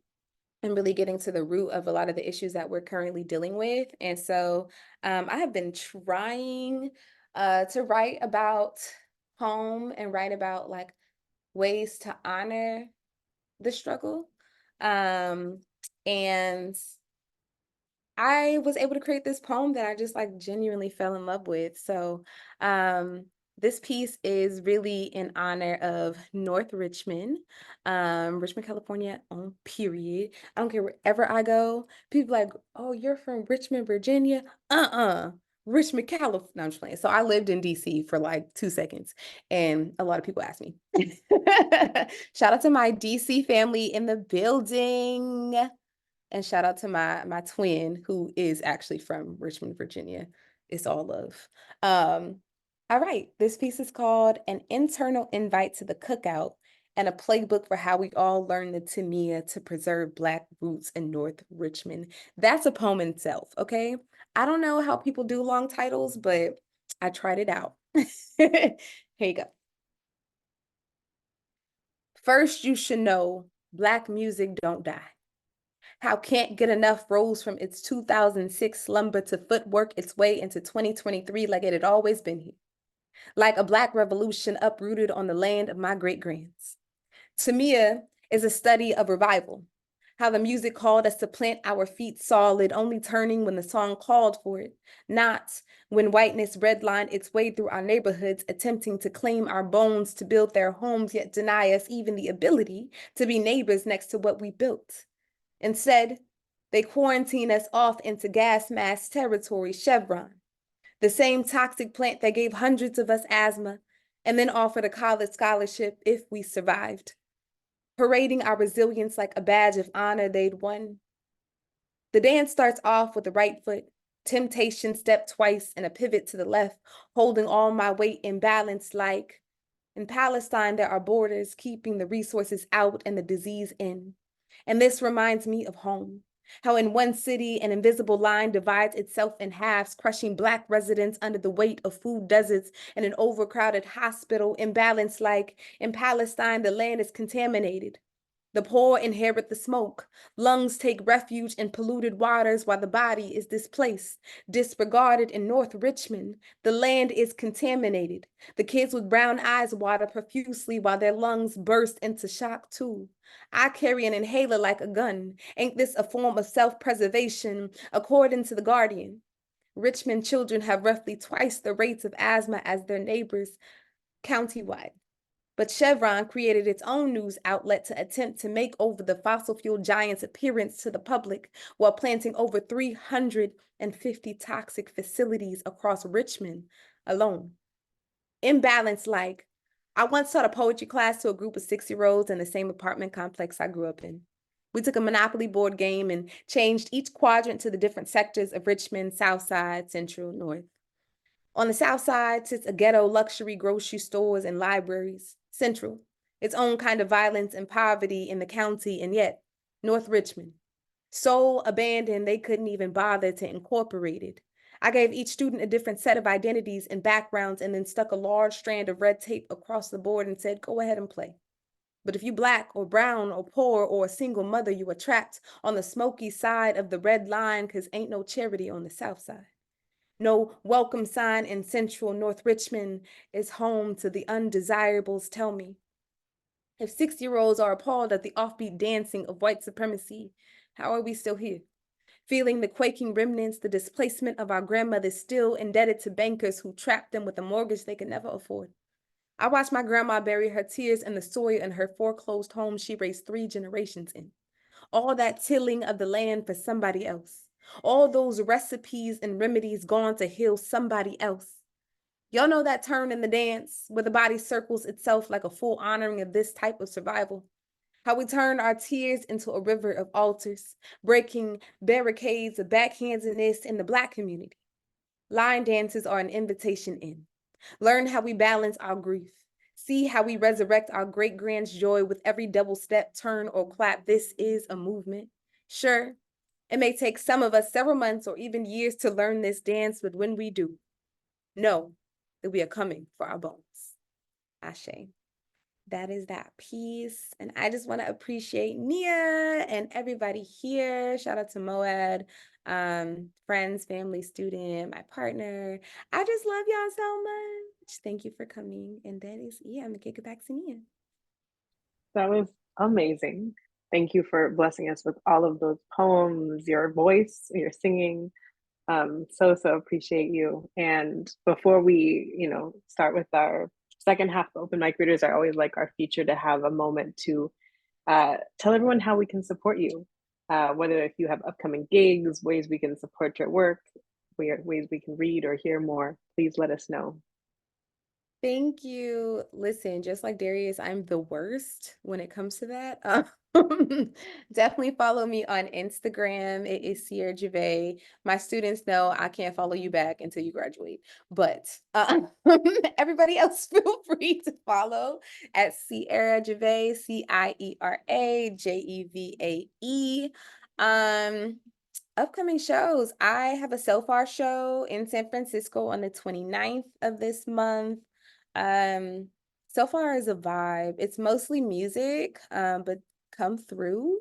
really getting to the root of a lot of the issues that we're currently dealing with. And so I have been trying to write about home and write about like ways to honor the struggle. And I was able to create this poem that I just like genuinely fell in love with. So this piece is really in honor of North Richmond, Richmond, California, on period. I don't care wherever I go. People like, oh, you're from Richmond, Virginia? Richmond, California. No, I'm just playing. So I lived in DC for like 2 seconds, and a lot of people ask me. Shout out to my DC family in the building. And shout out to my twin, who is actually from Richmond, Virginia. It's all love. All right, this piece is called An Internal Invite to the Cookout and a Playbook for How We All Learn the Tamia to Preserve Black Roots in North Richmond. That's a poem in itself, okay? I don't know how people do long titles, but I tried it out. Here you go. First, you should know Black music don't die. How Can't Get Enough rose from its 2006 slumber to footwork its way into 2023 like it had always been here. Like a Black revolution uprooted on the land of my great-grands. Tamia is a study of revival, How the music called us to plant our feet solid, only turning when the song called for it, not when whiteness redlined its way through our neighborhoods, attempting to claim our bones to build their homes, yet deny us even the ability to be neighbors next to what we built. Instead, they quarantine us off into gas mask territory, Chevron, the same toxic plant that gave hundreds of us asthma, and then offered a college scholarship if we survived, parading our resilience like a badge of honor they'd won. The dance starts off with the right foot, temptation step twice and a pivot to the left, holding all my weight in balance like, in Palestine there are borders keeping the resources out and the disease in. And this reminds me of home. How in one city, an invisible line divides itself in halves, crushing Black residents under the weight of food deserts and an overcrowded hospital, imbalanced like in Palestine, the land is contaminated. The poor inherit the smoke. Lungs take refuge in polluted waters while the body is displaced, disregarded in North Richmond. The land is contaminated. The kids with brown eyes water profusely while their lungs burst into shock too. I carry an inhaler like a gun. Ain't this a form of self-preservation? According to The Guardian, Richmond children have roughly twice the rates of asthma as their neighbors countywide. But Chevron created its own news outlet to attempt to make over the fossil fuel giant's appearance to the public while planting over 350 toxic facilities across Richmond alone. Imbalance like, I once taught a poetry class to a group of 6-year-olds in the same apartment complex I grew up in. We took a Monopoly board game and changed each quadrant to the different sectors of Richmond, South Side, Central, North. On the South Side sits a ghetto luxury grocery stores and libraries. Central, its own kind of violence and poverty in the county, and yet North Richmond, so abandoned they couldn't even bother to incorporate it. I gave each student a different set of identities and backgrounds and then stuck a large strand of red tape across the board and said, go ahead and play. But if you Black or brown or poor or a single mother, you are trapped on the smoky side of the red line because ain't no charity on the South Side. No welcome sign in Central North Richmond is home to the undesirables. Tell me, if 6-year-olds are appalled at the offbeat dancing of white supremacy, how are we still here? Feeling the quaking remnants, the displacement of our grandmothers still indebted to bankers who trapped them with a mortgage they could never afford. I watched my grandma bury her tears in the soil in her foreclosed home she raised 3 generations in. All that tilling of the land for somebody else. All those recipes and remedies gone to heal somebody else. Y'all know that turn in the dance where the body circles itself like a full honoring of this type of survival. How we turn our tears into a river of altars, breaking barricades of backhandedness in the Black community. Line dances are an invitation in. Learn how we balance our grief. See how we resurrect our great-grand's joy with every double step, turn, or clap. This is a movement. Sure, it may take some of us several months or even years to learn this dance, but when we do, know that we are coming for our bones. Ashe. That is that piece. And I just want to appreciate Nia and everybody here. Shout out to MoAD, friends, family, student, my partner. I just love y'all so much. Thank you for coming. And that is, I'm going to kick it back to Nia. That was amazing. Thank you for blessing us with all of those poems, your voice, your singing. So appreciate you. And before we, start with our second half of open mic readers, I always like our feature to have a moment to tell everyone how we can support you, whether if you have upcoming gigs, ways we can support your work, ways we can read or hear more, please let us know. Thank you. Listen, just like Darius, I'm the worst when it comes to that. Definitely follow me on Instagram. It is CieraJevae. My students know I can't follow you back until you graduate, but everybody else feel free to follow at CieraJevae, CieraJevae. Upcoming shows. I have a So-Far show in San Francisco on the 29th of this month. So Far is a vibe. It's mostly music, but come through.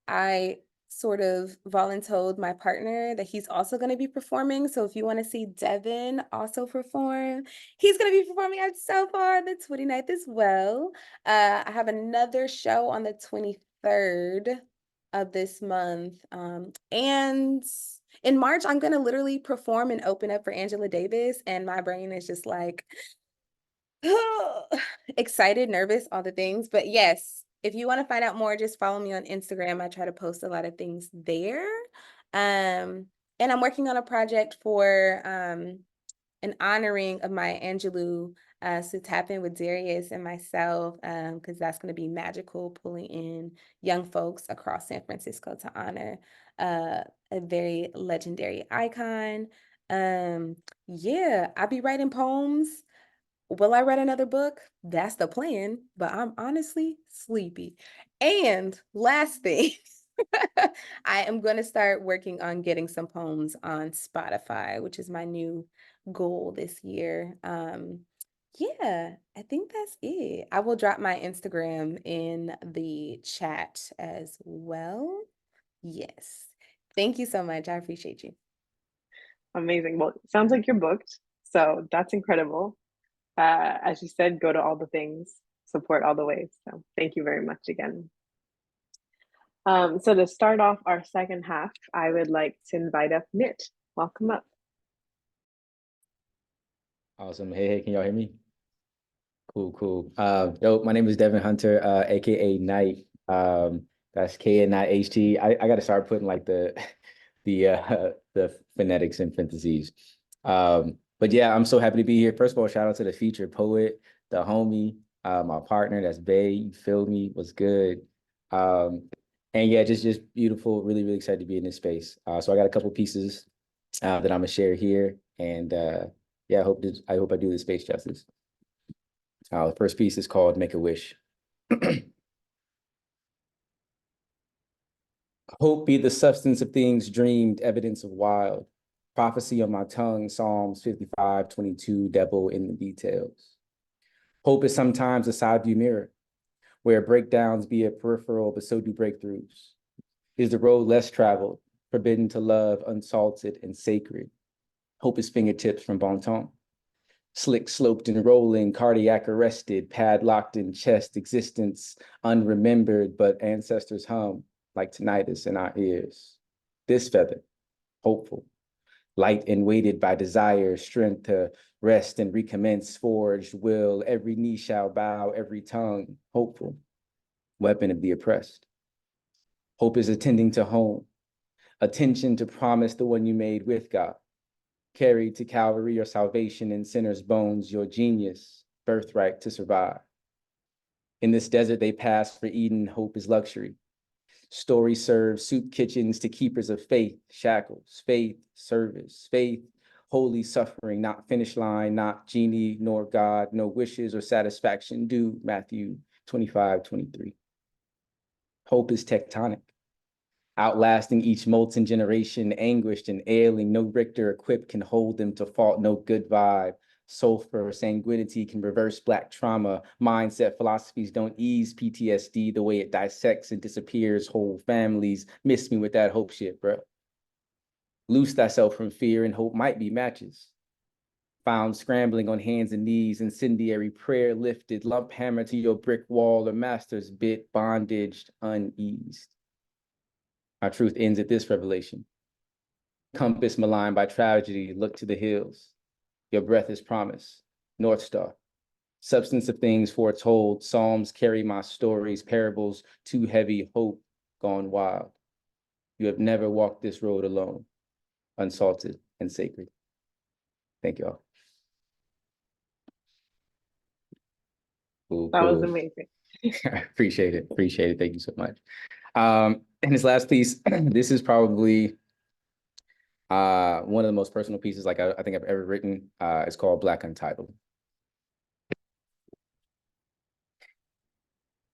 I sort of voluntold my partner that he's also going to be performing. So if you want to see Devin also perform, he's going to be performing at So Far the 29th as well. I have another show on the 25th 3rd of this month. And in March, I'm going to literally perform and open up for Angela Davis. And my brain is just like, excited, nervous, all the things. But yes, if you want to find out more, just follow me on Instagram. I try to post a lot of things there. And I'm working on a project for an honoring of Maya Angelou. So tap in with Darius and myself, because that's going to be magical, pulling in young folks across San Francisco to honor a very legendary icon. Yeah, I'll be writing poems. Will I write another book? That's the plan, but I'm honestly sleepy. And last thing, I am going to start working on getting some poems on Spotify, which is my new goal this year. Yeah, I think that's it. I will drop my Instagram in the chat as well. Yes. Thank you so much. I appreciate you. Amazing. Well, it sounds like you're booked, so that's incredible. As you said, go to all the things, support all the ways. So thank you very much again. So to start off our second half, I would like to invite up Knit. Welcome up. Awesome. Hey, can y'all hear me? Cool. Yo, my name is Devin Hunter, aka Knight. That's KNIHT. I got to start putting like the phonetics in parentheses. But yeah, I'm so happy to be here. First of all, shout out to the featured poet, the homie, my partner, that's Bay. You feel me? What's good? And yeah, just beautiful. Really excited to be in this space. So I got a couple pieces that I'm gonna share here, and yeah, I hope I do the space justice. The first piece is called "Make a Wish." Hope be the substance of things dreamed, evidence of wild. Prophecy on my tongue, Psalms 55:22, devil in the details. Hope is sometimes a side view mirror, where breakdowns be a peripheral, but so do breakthroughs. Is the road less traveled, forbidden to love, unsalted and sacred. Hope is fingertips from bon ton. Slick sloped and rolling, cardiac arrested, padlocked in chest, existence unremembered, but ancestors hum like tinnitus in our ears. This feather, hopeful, light and weighted by desire, strength to rest and recommence, forged will, every knee shall bow, every tongue, hopeful, weapon of the oppressed. Hope is attending to home, attention to promise the one you made with God. Carried to Calvary your salvation in sinners' bones, your genius, birthright to survive. In this desert they pass for Eden, hope is luxury. Story serves soup kitchens to keepers of faith, shackles, faith, service, faith, holy suffering, not finish line, not genie, nor God, no wishes or satisfaction due, Matthew 25:23. Hope is tectonic, outlasting each molten generation, anguished and ailing, no Richter equipped can hold them to fault, no good vibe. Sulfur, sanguinity can reverse Black trauma. Mindset philosophies don't ease PTSD the way it dissects and disappears whole families. Miss me with that hope shit, bro. Loose thyself from fear and hope might be matches. Found scrambling on hands and knees, incendiary prayer lifted, lump hammer to your brick wall, or master's bit, bondaged, uneased. Our truth ends at this revelation. Compass maligned by tragedy, look to the hills. Your breath is promise, North Star. Substance of things foretold, Psalms carry my stories, parables too heavy, hope gone wild. You have never walked this road alone, unsalted and sacred. Thank you all. That was amazing. Appreciate it. Thank you so much. And this last piece, this is probably one of the most personal pieces I think I've ever written. It's called Black Untitled.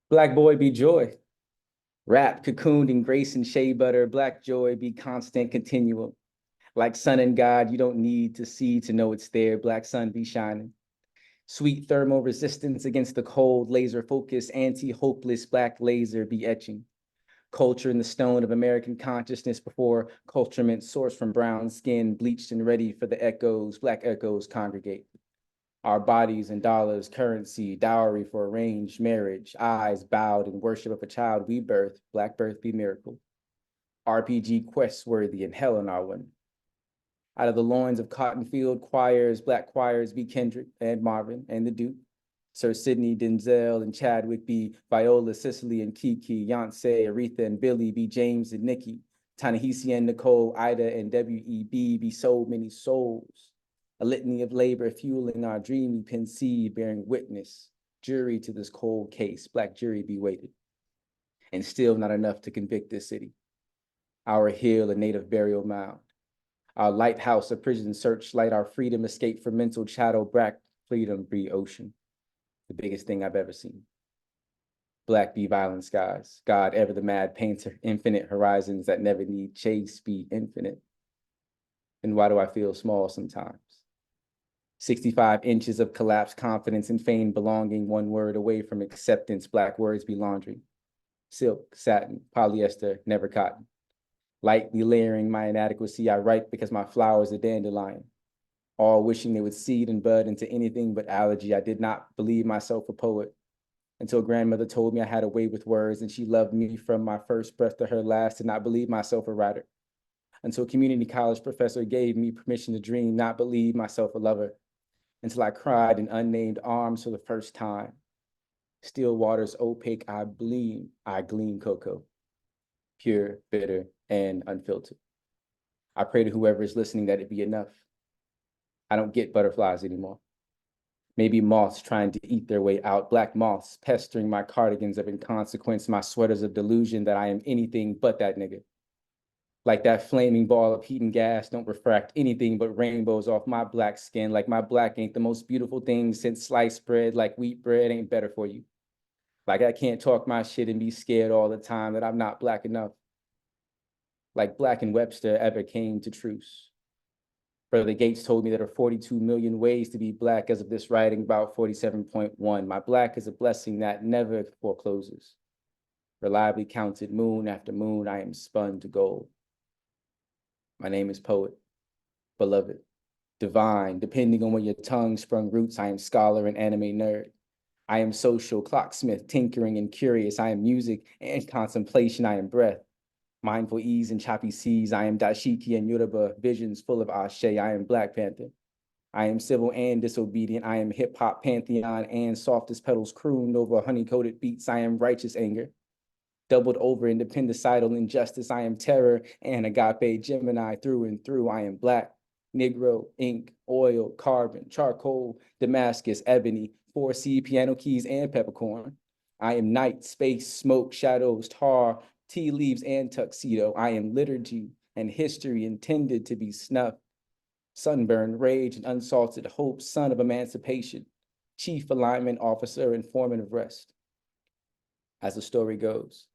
Black boy be joy. Wrapped, cocooned in grace and shea butter. Black joy be constant continuum. Like sun and God, you don't need to see to know it's there. Black sun be shining. Sweet thermal resistance against the cold, laser focus, anti-hopeless black laser be etching. Culture in the stone of American consciousness before culturement sourced from brown skin, bleached and ready for the echoes, black echoes congregate. Our bodies and dollars, currency, dowry for arranged marriage, eyes bowed in worship of a child we birth, Black birth be miracle. RPG quests worthy and hell in our one. Out of the loins of cotton field choirs, Black choirs be Kendrick and Marvin and the Duke. Sir Sidney, Denzel, and Chadwick be Viola, Cicely, and Kiki, Yonsei, Aretha, and Billy be James and Nikki. Ta-Nehisi and Nicole, Ida, and W.E.B. be so many souls. A litany of labor fueling our dreamy pensee, bearing witness, jury to this cold case, Black jury be weighted. And still not enough to convict this city. Our hill, a native burial mound. Our lighthouse, a prison searchlight, our freedom escape from mental chattel, Black freedom be ocean. The biggest thing I've ever seen. Black be violent skies, God ever the mad painter, infinite horizons that never need chase be infinite. And why do I feel small sometimes? 65 inches of collapsed confidence and feigned belonging, one word away from acceptance, Black words be laundry. Silk, satin, polyester, never cotton. Lightly layering my inadequacy, I write because my flowers are dandelion. All wishing they would seed and bud into anything but allergy. I did not believe myself a poet until grandmother told me I had a way with words, and she loved me from my first breath to her last, did not believe myself a writer. Until a community college professor gave me permission to dream, not believe myself a lover. Until I cried in unnamed arms for the first time. Still waters opaque, I gleam cocoa. Pure, bitter, and unfiltered. I pray to whoever is listening that it be enough. I don't get butterflies anymore. Maybe moths trying to eat their way out, Black moths pestering my cardigans of inconsequence, my sweaters of delusion that I am anything but that nigga. Like that flaming ball of heat and gas don't refract anything but rainbows off my Black skin, like my Black ain't the most beautiful thing since sliced bread, like wheat bread ain't better for you. Like I can't talk my shit and be scared all the time that I'm not Black enough. Like Black and Webster ever came to truce. Brother Gates told me there are 42 million ways to be Black as of this writing, about 47.1. My Black is a blessing that never forecloses. Reliably counted moon after moon, I am spun to gold. My name is Poet, beloved, divine, depending on where your tongue sprung roots, I am scholar and anime nerd. I am social, clocksmith, tinkering and curious. I am music and contemplation, I am breath. Mindful ease and choppy seas, I am dashiki and Yoruba, visions full of ashe, I am Black Panther. I am civil and disobedient, I am hip-hop pantheon and softest petals crooned over honey-coated beats, I am righteous anger. Doubled over independencidal injustice, I am terror and agape Gemini through and through, I am Black. Negro, ink, oil, carbon, charcoal, Damascus, ebony, 4C, piano keys, and peppercorn. I am night, space, smoke, shadows, tar, tea leaves, and tuxedo. I am liturgy and history intended to be snuffed. Sunburn, rage, and unsalted hope, son of emancipation, chief alignment officer and foreman of rest. As the story goes,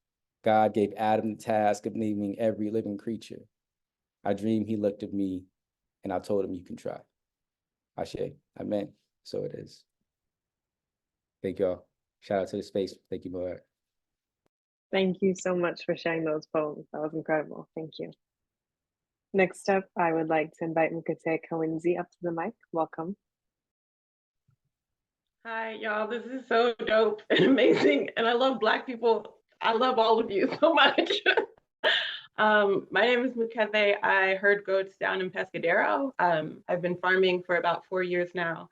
God gave Adam the task of naming every living creature. I dream he looked at me and I told him you can try. Ashe, amen. So it is. Thank y'all. Shout out to the space. Thank you, MoAD. Thank you so much for sharing those poems. That was incredible. Thank you. Next up, I would like to invite Mukate Kawinzi up to the mic. Welcome. Hi, y'all. This is so dope and amazing. And I love Black people. I love all of you so much. My name is Mukate. I herd goats down in Pescadero. I've been farming for about 4 years now.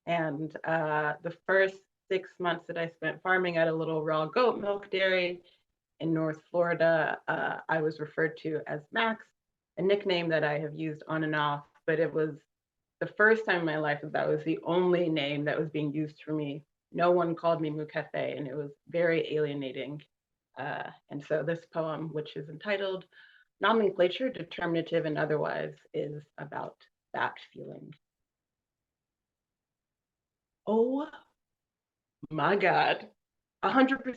And the first 6 months that I spent farming at a little raw goat milk dairy in North Florida, I was referred to as Max, a nickname that I have used on and off, but it was the first time in my life that was the only name that was being used for me. No one called me Mukate, and it was very alienating. And so this poem, which is entitled Nomenclature, Determinative and Otherwise, is about that feeling. Oh my God, 100%?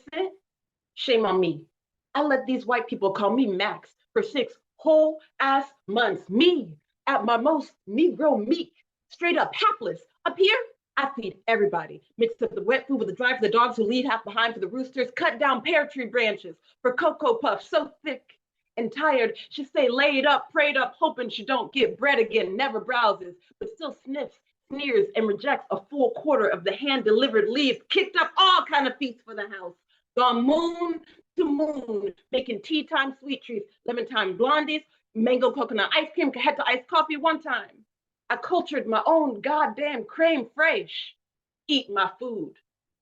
Shame on me. I let these white people call me Max for 6 whole ass months. Me at my most Negro meek, straight up hapless. Up here, I feed everybody. Mix up the wet food with the dry for the dogs who leave half behind for the roosters. Cut down pear tree branches for Cocoa Puffs, so thick and tired. She stay laid up, prayed up, hoping she don't get bread again. Never browses, but still sniffs sneers and rejects a full quarter of the hand-delivered leaves, kicked up all kind of feasts for the house. Gone moon to moon, making tea time sweet treats, lemon time blondies, mango coconut ice cream, cajeta iced coffee one time. I cultured my own goddamn creme fraiche. Eat my food,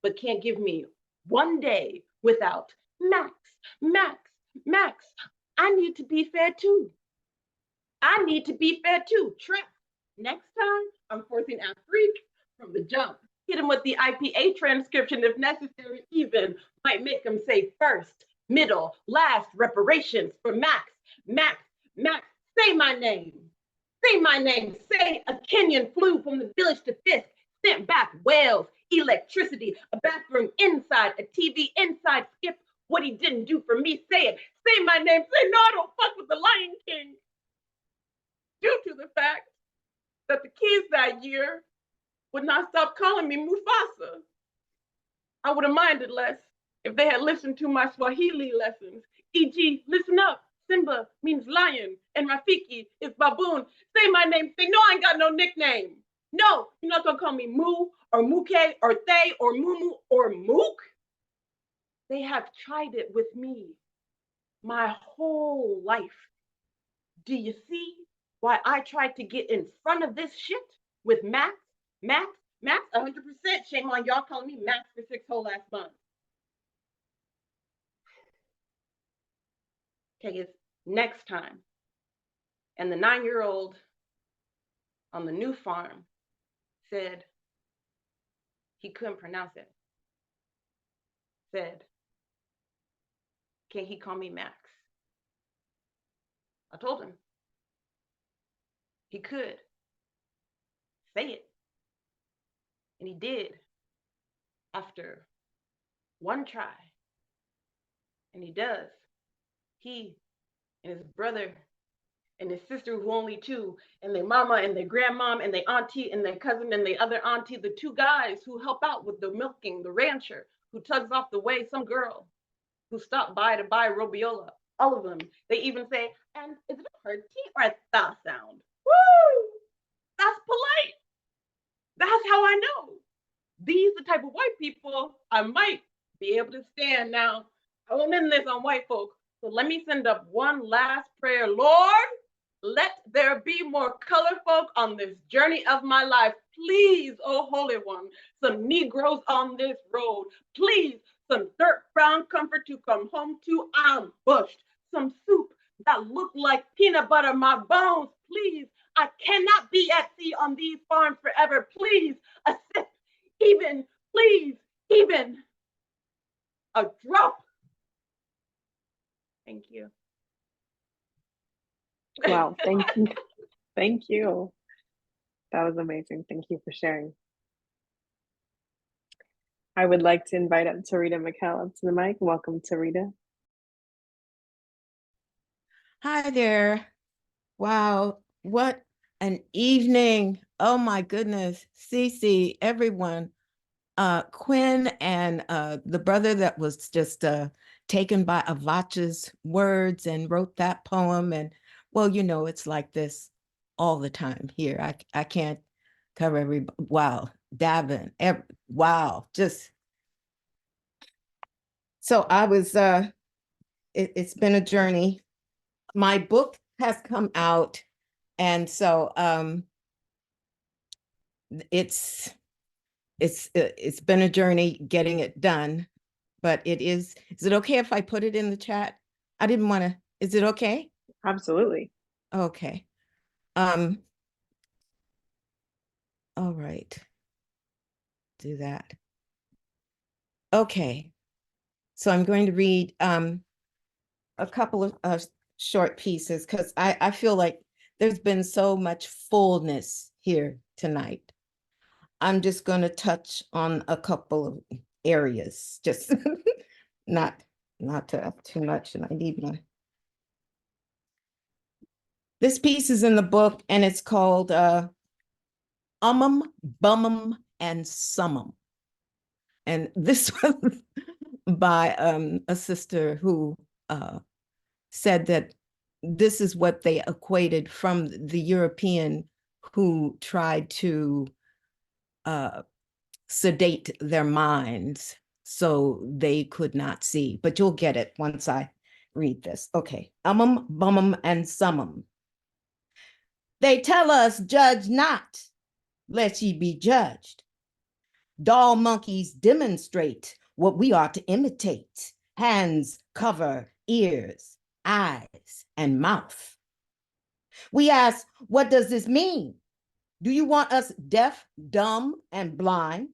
but can't give me one day without Max, Max, Max. I need to be fair too. I need to be fair too. Trap. Next time, I'm forcing Afrique from the jump. Hit him with the IPA transcription if necessary, even might make him say first, middle, last, reparations for Max, Max, Max. Say my name. Say my name. Say a Kenyan flew from the village to Fisk, sent back whales, electricity, a bathroom inside, a TV inside, skip what he didn't do for me. Say it. Say my name. Say no, I don't fuck with the Lion King. Due to the fact that the kids that year would not stop calling me Mufasa. I would have minded less if they had listened to my Swahili lessons. E.g., listen up, Simba means lion, and Rafiki is baboon. Say my name, say no, I ain't got no nickname. No, you're not gonna call me Moo, or Muke, or Thay, or Mumu, or Mook. They have tried it with me my whole life. Do you see why I tried to get in front of this shit with Max, 100%. Shame on y'all calling me Max for 6 whole last months. Okay, it's next time. And the 9-year-old on the new farm said he couldn't pronounce it. Said, can he call me Max? I told him he could say it. And he did after one try. And he does. He and his brother and his sister, who only 2, and their mama and their grandmom and their auntie and their cousin and their other auntie, the 2 guys who help out with the milking, the rancher, who tugs off the way, some girl who stopped by to buy robiola. All of them. They even say, and is it a hard T or a tha sound? Woo! That's polite. That's how I know. These are the type of white people I might be able to stand now. I won't end this on white folk. So let me send up one last prayer. Lord, let there be more color folk on this journey of my life. Please, oh Holy One, some Negroes on this road. Please, some dirt brown comfort to come home to. I'm bushed. Some soup that look like peanut butter, my bones. Please, I cannot be at sea on these farms forever. Please, a sip, even, please, even a drop. Thank you. Wow, thank you. Thank you. That was amazing. Thank you for sharing. I would like to invite up Rita McKell up to the mic. Welcome, Rita. Hi there. Wow, what an evening. Oh my goodness. Cece, everyone. Quinn and the brother that was just taken by Avacha's words and wrote that poem. And well, you know, it's like this all the time here. I can't cover every, wow, Davin, wow, just. So I was, it's been a journey. My book has come out, and so it's been a journey getting it done, but is it okay if I put it in the chat? I didn't want to, is it okay? Absolutely. Okay. All right. Do that. Okay. So I'm going to read a couple of short pieces because I feel like there's been so much fullness here tonight. I'm just going to touch on a couple of areas, just not to have too much. And I need my. This piece is in the book, and it's called Bummum, and Summum. And this was by a sister who said that this is what they equated from the European who tried to sedate their minds so they could not see. But you'll get it once I read this. Okay. Bummum, and summum. They tell us, judge not, lest ye be judged. Doll monkeys demonstrate what we are to imitate. Hands cover ears, eyes, and mouth. We ask, what does this mean? Do you want us deaf, dumb, and blind?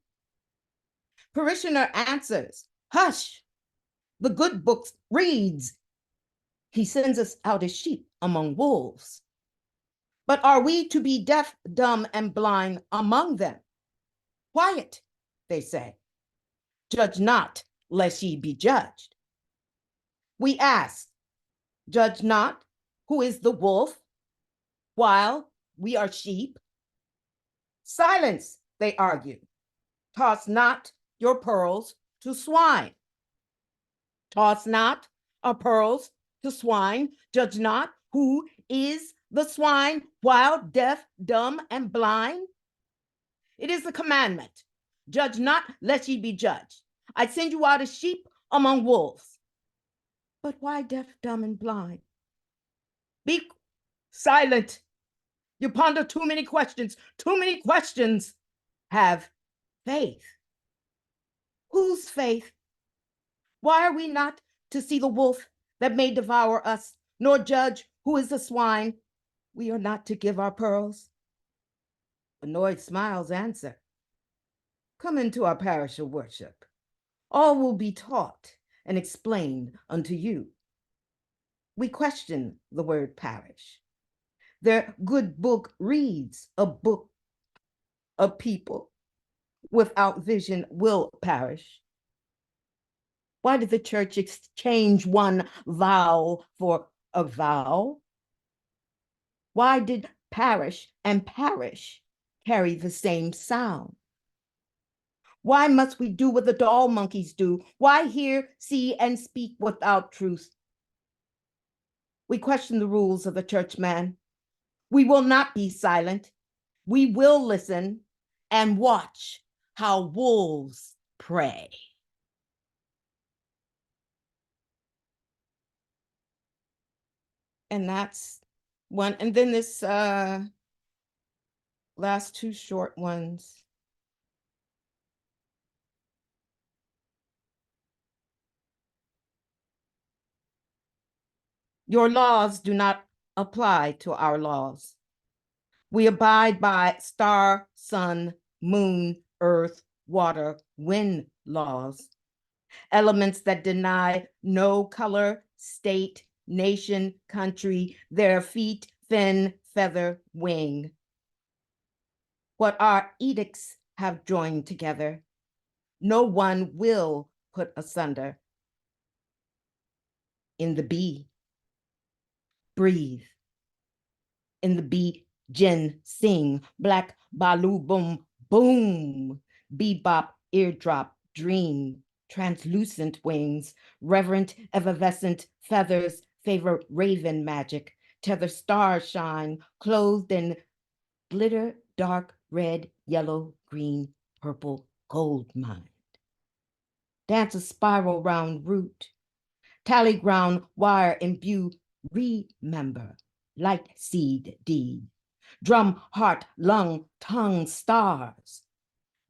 Parishioner answers, hush, the good book reads. He sends us out as sheep among wolves. But are we to be deaf, dumb, and blind among them? Quiet, they say. Judge not, lest ye be judged. We ask, judge not, who is the wolf, while we are sheep? Silence, they argue. Toss not your pearls to swine. Toss not our pearls to swine. Judge not who is the swine, while deaf, dumb, and blind. It is the commandment. Judge not, lest ye be judged. I send you out as sheep among wolves. But why deaf, dumb, and blind? Be silent. You ponder too many questions. Too many questions. Have faith. Whose faith? Why are we not to see the wolf that may devour us, nor judge who is the swine? We are not to give our pearls. Annoyed smiles answer, come into our parish of worship. All will be taught and explained unto you. We question the word parish. Their good book reads, a book of people without vision will perish. Why did the church exchange one vow for a vow? Why did parish and parish carry the same sound? Why must we do what the doll monkeys do? Why hear, see, and speak without truth? We question the rules of the churchman. We will not be silent. We will listen and watch how wolves prey. And that's one. And then this last two short ones. Your laws do not apply to our laws. We abide by star, sun, moon, earth, water, wind laws, elements that deny no color, state, nation, country, their feet, fin, feather, wing. What our edicts have joined together, no one will put asunder. In the bee, breathe. In the bee, Jin, sing, black balu boom, boom, bebop, eardrop, dream, translucent wings, reverent, effervescent feathers, favor raven magic, tether star shine, clothed in glitter, dark, red, yellow, green, purple, gold mind. Dance a spiral round root, tally ground, wire, imbue, remember, light seed deed. Drum, heart, lung, tongue, stars.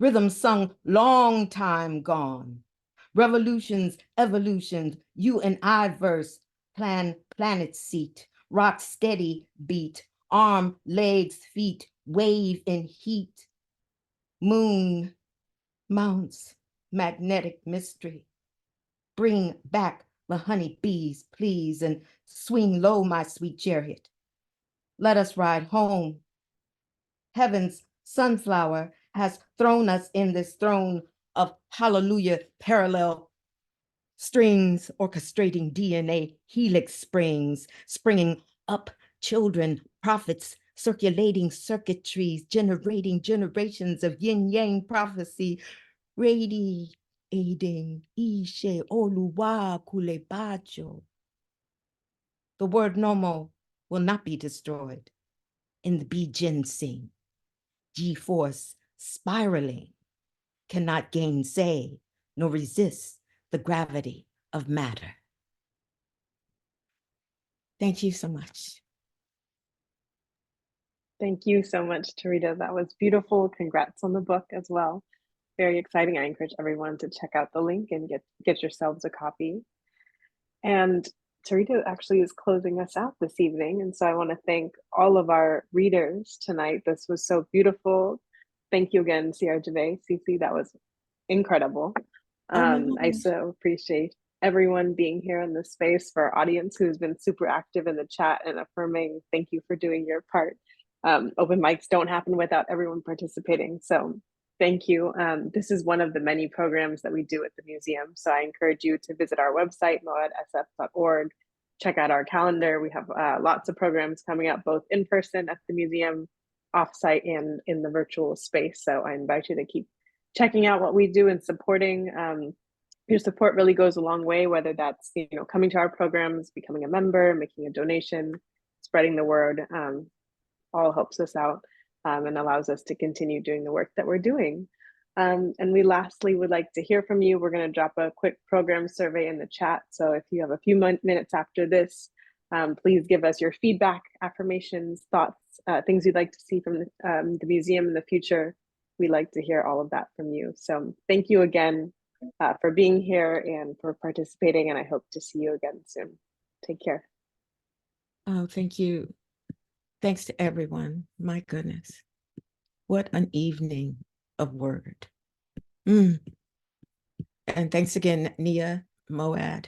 Rhythm sung long time gone. Revolutions, evolutions, you and I verse, plan, planet seat, rock steady beat, arm, legs, feet, wave in heat. Moon, mounts, magnetic mystery. Bring back the honey bees, please, and swing low, my sweet chariot. Let us ride home. Heaven's sunflower has thrown us in this throne of hallelujah parallel strings, orchestrating DNA helix springs, springing up children, prophets, circulating circuitries, generating generations of yin-yang prophecy, radiating Ishe Oluwa Kulebajo. The word Nomo will not be destroyed in the Bijin sing. G-force spiraling, cannot gainsay nor resist the gravity of matter. Thank you so much. Thank you so much, Tarita. That was beautiful. Congrats on the book as well. Very exciting. I encourage everyone to check out the link and get yourselves a copy. And Tarita actually is closing us out this evening. And so I want to thank all of our readers tonight. This was so beautiful. Thank you again, CieraJevae. Cece, that was incredible. I so appreciate everyone being here in this space. For our audience who's been super active in the chat and affirming, thank you for doing your part. Open mics don't happen without everyone participating. So thank you. This is one of the many programs that we do at the museum. So I encourage you to visit our website, moadsf.org, check out our calendar. We have lots of programs coming up, both in person at the museum, offsite, and in the virtual space. So I invite you to keep checking out what we do and supporting. Your support really goes a long way, whether that's coming to our programs, becoming a member, making a donation, spreading the word, all helps us out and allows us to continue doing the work that we're doing. And we lastly would like to hear from you. We're going to drop a quick program survey in the chat. So if you have a few minutes after this, please give us your feedback, affirmations, thoughts, things you'd like to see from the museum in the future. We'd like to hear all of that from you. So thank you again for being here and for participating, and I hope to see you again soon. Take care. Oh, thank you. Thanks to everyone. My goodness. What an evening of word. And thanks again, Nia, MoAD.